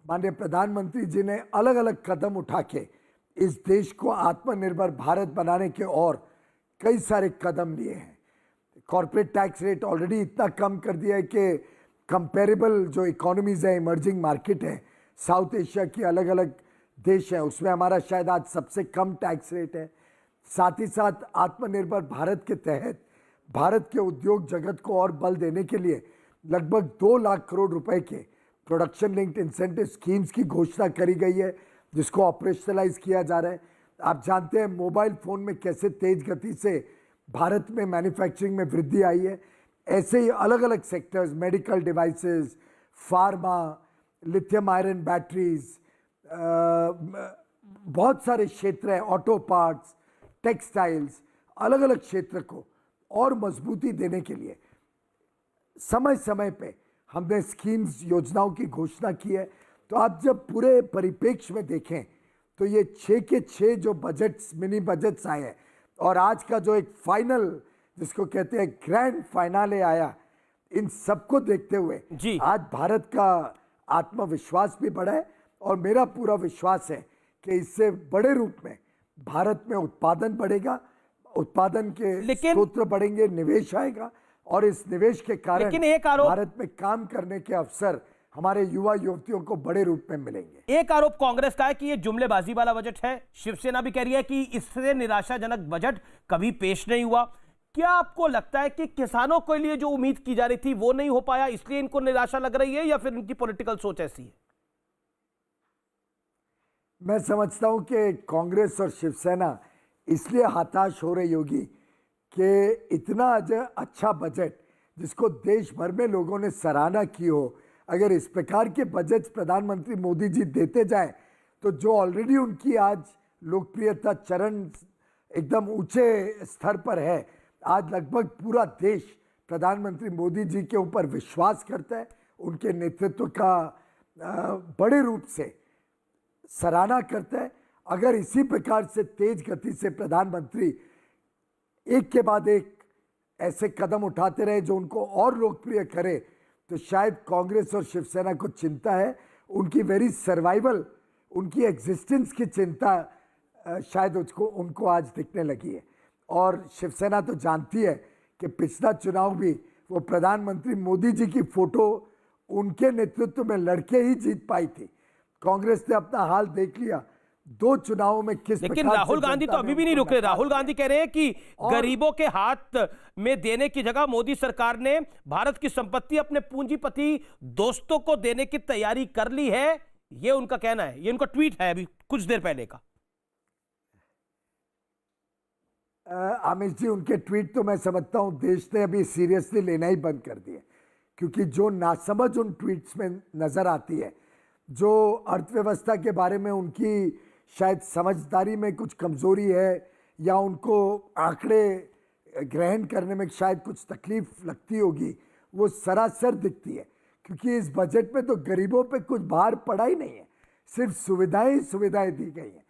माननीय प्रधानमंत्री जी ने अलग अलग कदम उठा के इस देश को आत्मनिर्भर भारत बनाने के और कई सारे कदम लिए हैं। कॉर्पोरेट टैक्स रेट ऑलरेडी इतना कम कर दिया है कि कंपेरेबल जो इकोनॉमीज है, इमर्जिंग मार्केट है, साउथ एशिया की अलग अलग देश है, उसमें हमारा शायद आज सबसे कम टैक्स रेट है। साथ ही साथ आत्मनिर्भर भारत के तहत भारत के उद्योग जगत को और बल देने के लिए लगभग 2 लाख करोड़ रुपए के प्रोडक्शन लिंक्ड इंसेंटिव स्कीम्स की घोषणा करी गई है, जिसको ऑपरेशनलाइज किया जा रहा है। आप जानते हैं मोबाइल फोन में कैसे तेज गति से भारत में मैन्युफैक्चरिंग में वृद्धि आई है। ऐसे ही अलग अलग sectors, medical devices, pharma, lithium iron batteries, बहुत सारे क्षेत्र हैं, ऑटो पार्ट्स, टेक्सटाइल्स, अलग अलग क्षेत्र को और मजबूती देने के लिए समय समय पे हमने स्कीम्स, योजनाओं की घोषणा की है। तो आप जब पूरे परिप्रेक्ष्य में देखें तो ये 6 के 6 जो बजट्स, मिनी बजट्स आए हैं और आज का जो एक फाइनल जिसको कहते हैं ग्रैंड फाइनाले आया, इन सबको देखते हुए आज भारत का आत्मविश्वास भी बढ़ा है और मेरा पूरा विश्वास है कि इससे बड़े रूप में भारत में उत्पादन बढ़ेगा, उत्पादन के स्रोत बढ़ेंगे, निवेश आएगा और इस निवेश के कारण भारत में काम करने के अवसर हमारे युवा युवतियों को बड़े रूप में मिलेंगे। एक आरोप कांग्रेस का है कि ये जुमलेबाजी वाला बजट है। शिवसेना भी कह रही है कि इससे निराशाजनक बजट कभी पेश नहीं हुआ। क्या आपको लगता है कि किसानों के लिए जो उम्मीद की जा रही थी वो नहीं हो पाया, इसलिए इनको निराशा लग रही है, या फिर इनकी पॉलिटिकल सोच ऐसी है? मैं समझता हूं कि कांग्रेस और शिवसेना इसलिए हताश हो रही होगी कि इतना अच्छा बजट जिसको देश भर में लोगों ने सराहना की हो, अगर इस प्रकार के बजट प्रधानमंत्री मोदी जी देते जाए तो जो ऑलरेडी उनकी आज लोकप्रियता चरण एकदम ऊंचे स्तर पर है, आज लगभग पूरा देश प्रधानमंत्री मोदी जी के ऊपर विश्वास करता है, उनके नेतृत्व का बड़े रूप से सराहना करता है। अगर इसी प्रकार से तेज गति से प्रधानमंत्री एक के बाद एक ऐसे कदम उठाते रहे जो उनको और लोकप्रिय करे, तो शायद कांग्रेस और शिवसेना को चिंता है, उनकी वेरी सर्वाइवल, उनकी एग्जिस्टेंस की चिंता शायद उनको आज दिखने लगी है। और शिवसेना तो जानती है कि पिछला चुनाव भी वो प्रधानमंत्री मोदी जी की फोटो उनके नेतृत्व में लड़के ही जीत पाई थी। कांग्रेस ने अपना हाल देख लिया 2 चुनावों में किस, लेकिन राहुल गांधी तो अभी भी नहीं रुक रहे। राहुल गांधी कह रहे हैं कि गरीबों के हाथ में देने की जगह मोदी सरकार ने भारत की संपत्ति अपने पूंजीपति दोस्तों को देने की तैयारी कर ली है, ये उनका कहना है। ये उनका ट्वीट है अभी कुछ देर पहले का। आमिर जी, उनके ट्वीट तो मैं समझता हूं देश ने अभी सीरियसली लेना ही बंद कर दिया, क्योंकि जो नासमझ उन ट्वीट्स में नजर आती है, जो अर्थव्यवस्था के बारे में उनकी शायद समझदारी में कुछ कमजोरी है या उनको आंकड़े ग्रहण करने में शायद कुछ तकलीफ लगती होगी, वो सरासर दिखती है। क्योंकि इस बजट में तो गरीबों पे कुछ भार पड़ा ही नहीं है, सिर्फ सुविधाएं दी गई हैं।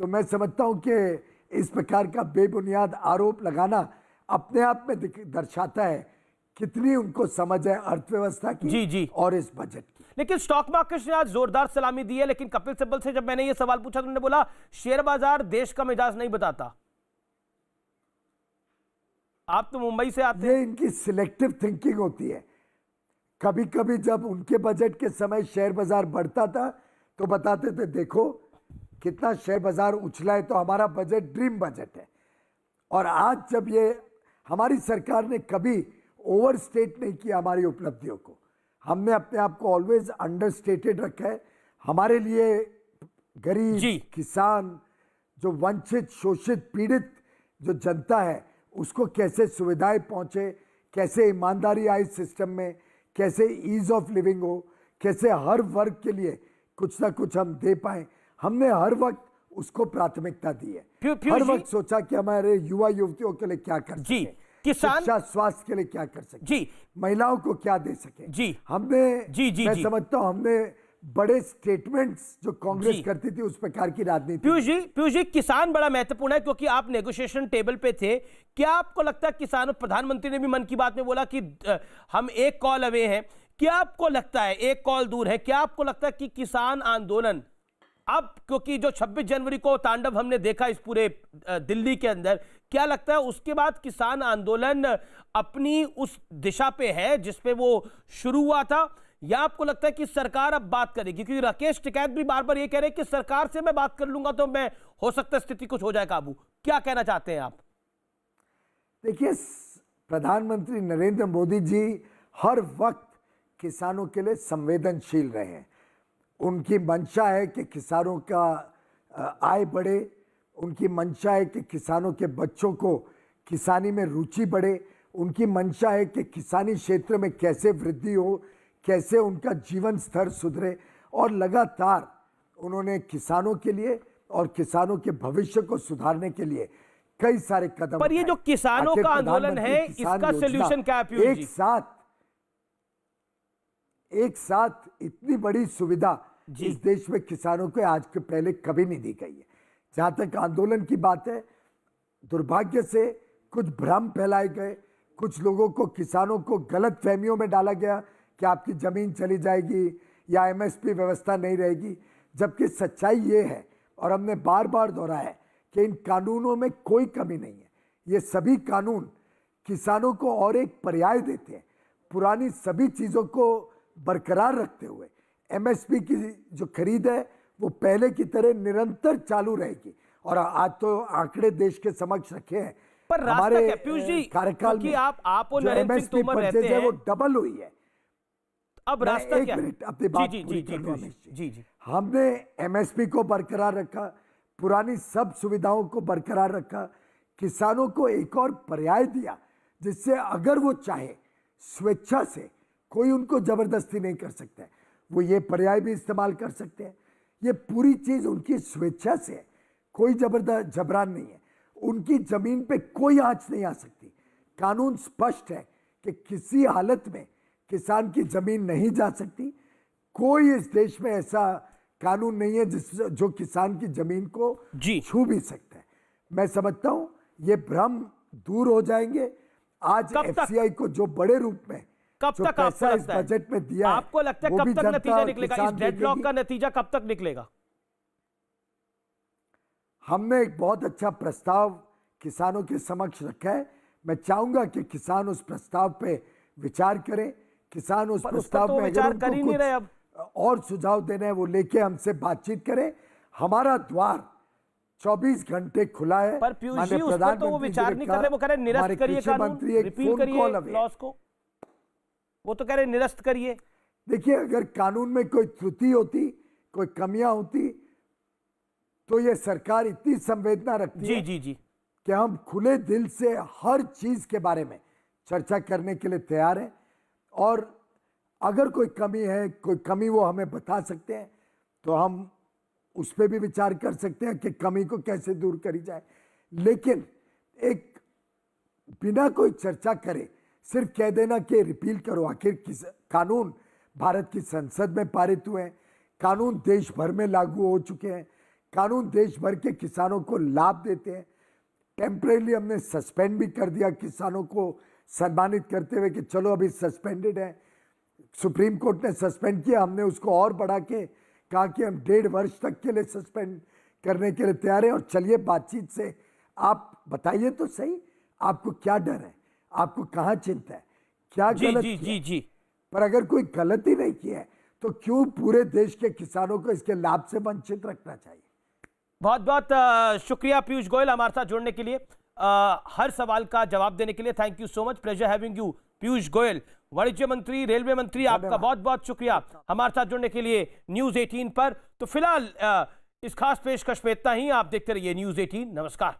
तो मैं समझता हूं कि इस प्रकार का बेबुनियाद आरोप लगाना अपने आप में दर्शाता है कितनी उनको समझ है अर्थव्यवस्था की और इस बजट की। लेकिन स्टॉक मार्केट ने आज जोरदार सलामी दी है, लेकिन कपिल सिब्बल से जब मैंने ये सवाल पूछा तो उन्होंने बोला शेयर बाजार देश का मिजाज नहीं बताता। आप तो मुंबई से आते हैं। ये इनकी सिलेक्टिव थिंकिंग होती है। कभी कभी जब उनके बजट के समय शेयर बाजार बढ़ता था तो बताते थे देखो कितना शेयर बाजार उछला है, तो हमारा बजट ड्रीम बजट है। और आज जब ये हमारी सरकार ने कभी ओवरस्टेट नहीं किया हमारी उपलब्धियों को, हमने अपने आप को ऑलवेज अंडरस्टेटेड रखा है। हमारे लिए गरीब, किसान, जो वंचित, शोषित, पीड़ित जो जनता है, उसको कैसे सुविधाएं पहुंचे, कैसे ईमानदारी आए सिस्टम में, कैसे ईज ऑफ लिविंग हो, कैसे हर वर्ग के लिए कुछ ना कुछ हम दे पाए, हमने हर वक्त उसको प्राथमिकता दी है। पीयूष हर जी- वक्त सोचा कि हमारे युवा युवतियों के लिए क्या कर जी, सके, किसान- शिक्षा स्वास्थ्य के लिए क्या कर सके, जी, महिलाओं को क्या दे सके। जी, हमने मैं जी। समझता हूं हमने बड़े स्टेटमेंट्स जो कांग्रेस जी। करती थी उस प्रकार की राजनीति। पीयूष जी, किसान बड़ा महत्वपूर्ण है क्योंकि आप नेगोशिएशन टेबल पे थे। क्या आपको लगता है किसानों, प्रधानमंत्री ने भी मन की बात में बोला कि हम एक कॉल अवे हैं, क्या आपको लगता है एक कॉल दूर है? क्या आपको लगता है कि किसान आंदोलन अब, क्योंकि जो 26 जनवरी को तांडव हमने देखा इस पूरे दिल्ली के अंदर, क्या लगता है उसके बाद किसान आंदोलन अपनी उस दिशा पे है जिस पे वो शुरू हुआ था, या आपको लगता है कि सरकार अब बात करेगी? क्योंकि राकेश टिकैत भी बार बार ये कह रहे हैं कि सरकार से मैं बात कर लूंगा तो मैं, हो सकता है स्थिति कुछ हो जाए काबू। क्या कहना चाहते हैं आप? देखिए, प्रधानमंत्री नरेंद्र मोदी जी हर वक्त किसानों के लिए संवेदनशील रहे हैं। उनकी मंशा है कि किसानों का आय बढ़े, उनकी मंशा है कि किसानों के बच्चों को किसानी में रुचि बढ़े, उनकी मंशा है कि किसानी क्षेत्र में कैसे वृद्धि हो, कैसे उनका जीवन स्तर सुधरे, और लगातार उन्होंने किसानों के लिए और किसानों के भविष्य को सुधारने के लिए कई सारे कदम पर ये जो उठाए। किसानों आखिर का आंदोलन है, प्रधानमंत्री किसान इसका योजना सॉल्यूशन क्या है पीयूष जी? एक साथ इतनी बड़ी सुविधा इस देश में किसानों को आज के पहले कभी नहीं दी गई है। जहां तक आंदोलन की बात है, दुर्भाग्य से कुछ भ्रम फैलाए गए, कुछ लोगों को, किसानों को गलत फहमियों में डाला गया कि आपकी जमीन चली जाएगी या एमएसपी व्यवस्था नहीं रहेगी, जबकि सच्चाई ये है, और हमने बार बार दोहराया है, कि इन कानूनों में कोई कमी नहीं है। ये सभी कानून किसानों को और एक पर्याय देते हैं, पुरानी सभी चीज़ों को बरकरार रखते हुए एमएसपी की जो खरीद है वो पहले की तरह निरंतर चालू रहेगी। और आज तो आंकड़े देश के समक्ष रखे हैं, पर रास्ता क्या पीयूष जी? कार्यकाल में आप और जो नरेंद्र सिंह एमएसपी तोमर रहते परचेज है हैं, वो डबल हुई है। अब रास्ता एक क्या है? मिनट अपनी बात जी, पूरी जी, कर लूं जी, अमित जी। जी, जी। हमने एमएसपी को बरकरार रखा, पुरानी सब सुविधाओं को बरकरार रखा, किसानों को एक और पर्याय दिया जिससे अगर वो चाहे स्वेच्छा से, कोई उनको जबरदस्ती नहीं कर सकता है, वो ये पर्याय भी इस्तेमाल कर सकते हैं। ये पूरी चीज उनकी स्वेच्छा से है, कोई जबरान नहीं है। उनकी जमीन पे कोई आंच नहीं आ सकती। कानून स्पष्ट है कि किसी हालत में किसान की जमीन नहीं जा सकती। कोई इस देश में ऐसा कानून नहीं है जो किसान की जमीन को छू भी सकता है। मैं समझता हूं ये भ्रम दूर हो जाएंगे। आज एफसीआई को जो बड़े रूप में कब जो तक आपको पैसा इस लगता है, बजट में दिया है, आपको लगता है वो कब भी तक जनता नतीजा और निकलेगा? इस किसान डेडलॉक देखेगी। का नतीजा कब तक निकलेगा? हमने एक बहुत अच्छा प्रस्ताव किसानों के समक्ष रखा है। मैं चाहूंगा कि किसान उस प्रस्ताव पे विचार करें। किसान उस प्रस्ताव में अगर कर ही नहीं रहे अब। उनको और सुझाव देने हैं वो लेके हमसे बातचीत करें। हमारा द्वार 24 घंटे खुला है। पर पीयूष जी, उस पर तो वो विचार नहीं कर रहे, वो कह रहे निरस्त करिए कानून, रिपील करिए लॉस को। वो तो कह रहे निरस्त करिए। देखिए, अगर कानून में कोई त्रुटि होती, कोई कमियां होती, तो ये सरकार इतनी संवेदना रखती है जी कि हम खुले दिल से हर चीज के बारे में चर्चा करने के लिए तैयार हैं। और अगर कोई कमी है, कोई कमी वो हमें बता सकते हैं, तो हम उस पर भी विचार कर सकते हैं कि कमी को कैसे दूर करी जाए। लेकिन एक बिना कोई चर्चा करे सिर्फ कह देना कि रिपील करो, आखिर कानून भारत की संसद में पारित हुए हैं, कानून देश भर में लागू हो चुके हैं, कानून देश भर के किसानों को लाभ देते हैं। टेम्परेली हमने सस्पेंड भी कर दिया किसानों को सम्मानित करते हुए कि चलो अभी सस्पेंडेड है। सुप्रीम कोर्ट ने सस्पेंड किया, हमने उसको और बढ़ा के कहा कि हम 1.5 वर्ष तक के लिए सस्पेंड करने के लिए तैयार हैं। और चलिए बातचीत से आप बताइए तो सही, आपको क्या डर है, आपको कहाँ चिंता है, क्या गलत किया? पर अगर कोई गलती नहीं की है तो क्यों पूरे देश के किसानों को इसके लाभ से वंचित रखना चाहिए? बहुत बहुत शुक्रिया पीयूष गोयल हमारे साथ जुड़ने के लिए, हर सवाल का जवाब देने के लिए। Thank you so much, pleasure having you Piyush Goyal, वाणिज्य मंत्री, रेलवे मंत्री। आपका बहुत बहुत शुक्रिया हमारे साथ जुड़ने के लिए न्यूज़ 18 पर। तो फिलहाल इस खास पेशकश में इतना ही। आप देखते रहिए न्यूज़ 18। नमस्कार।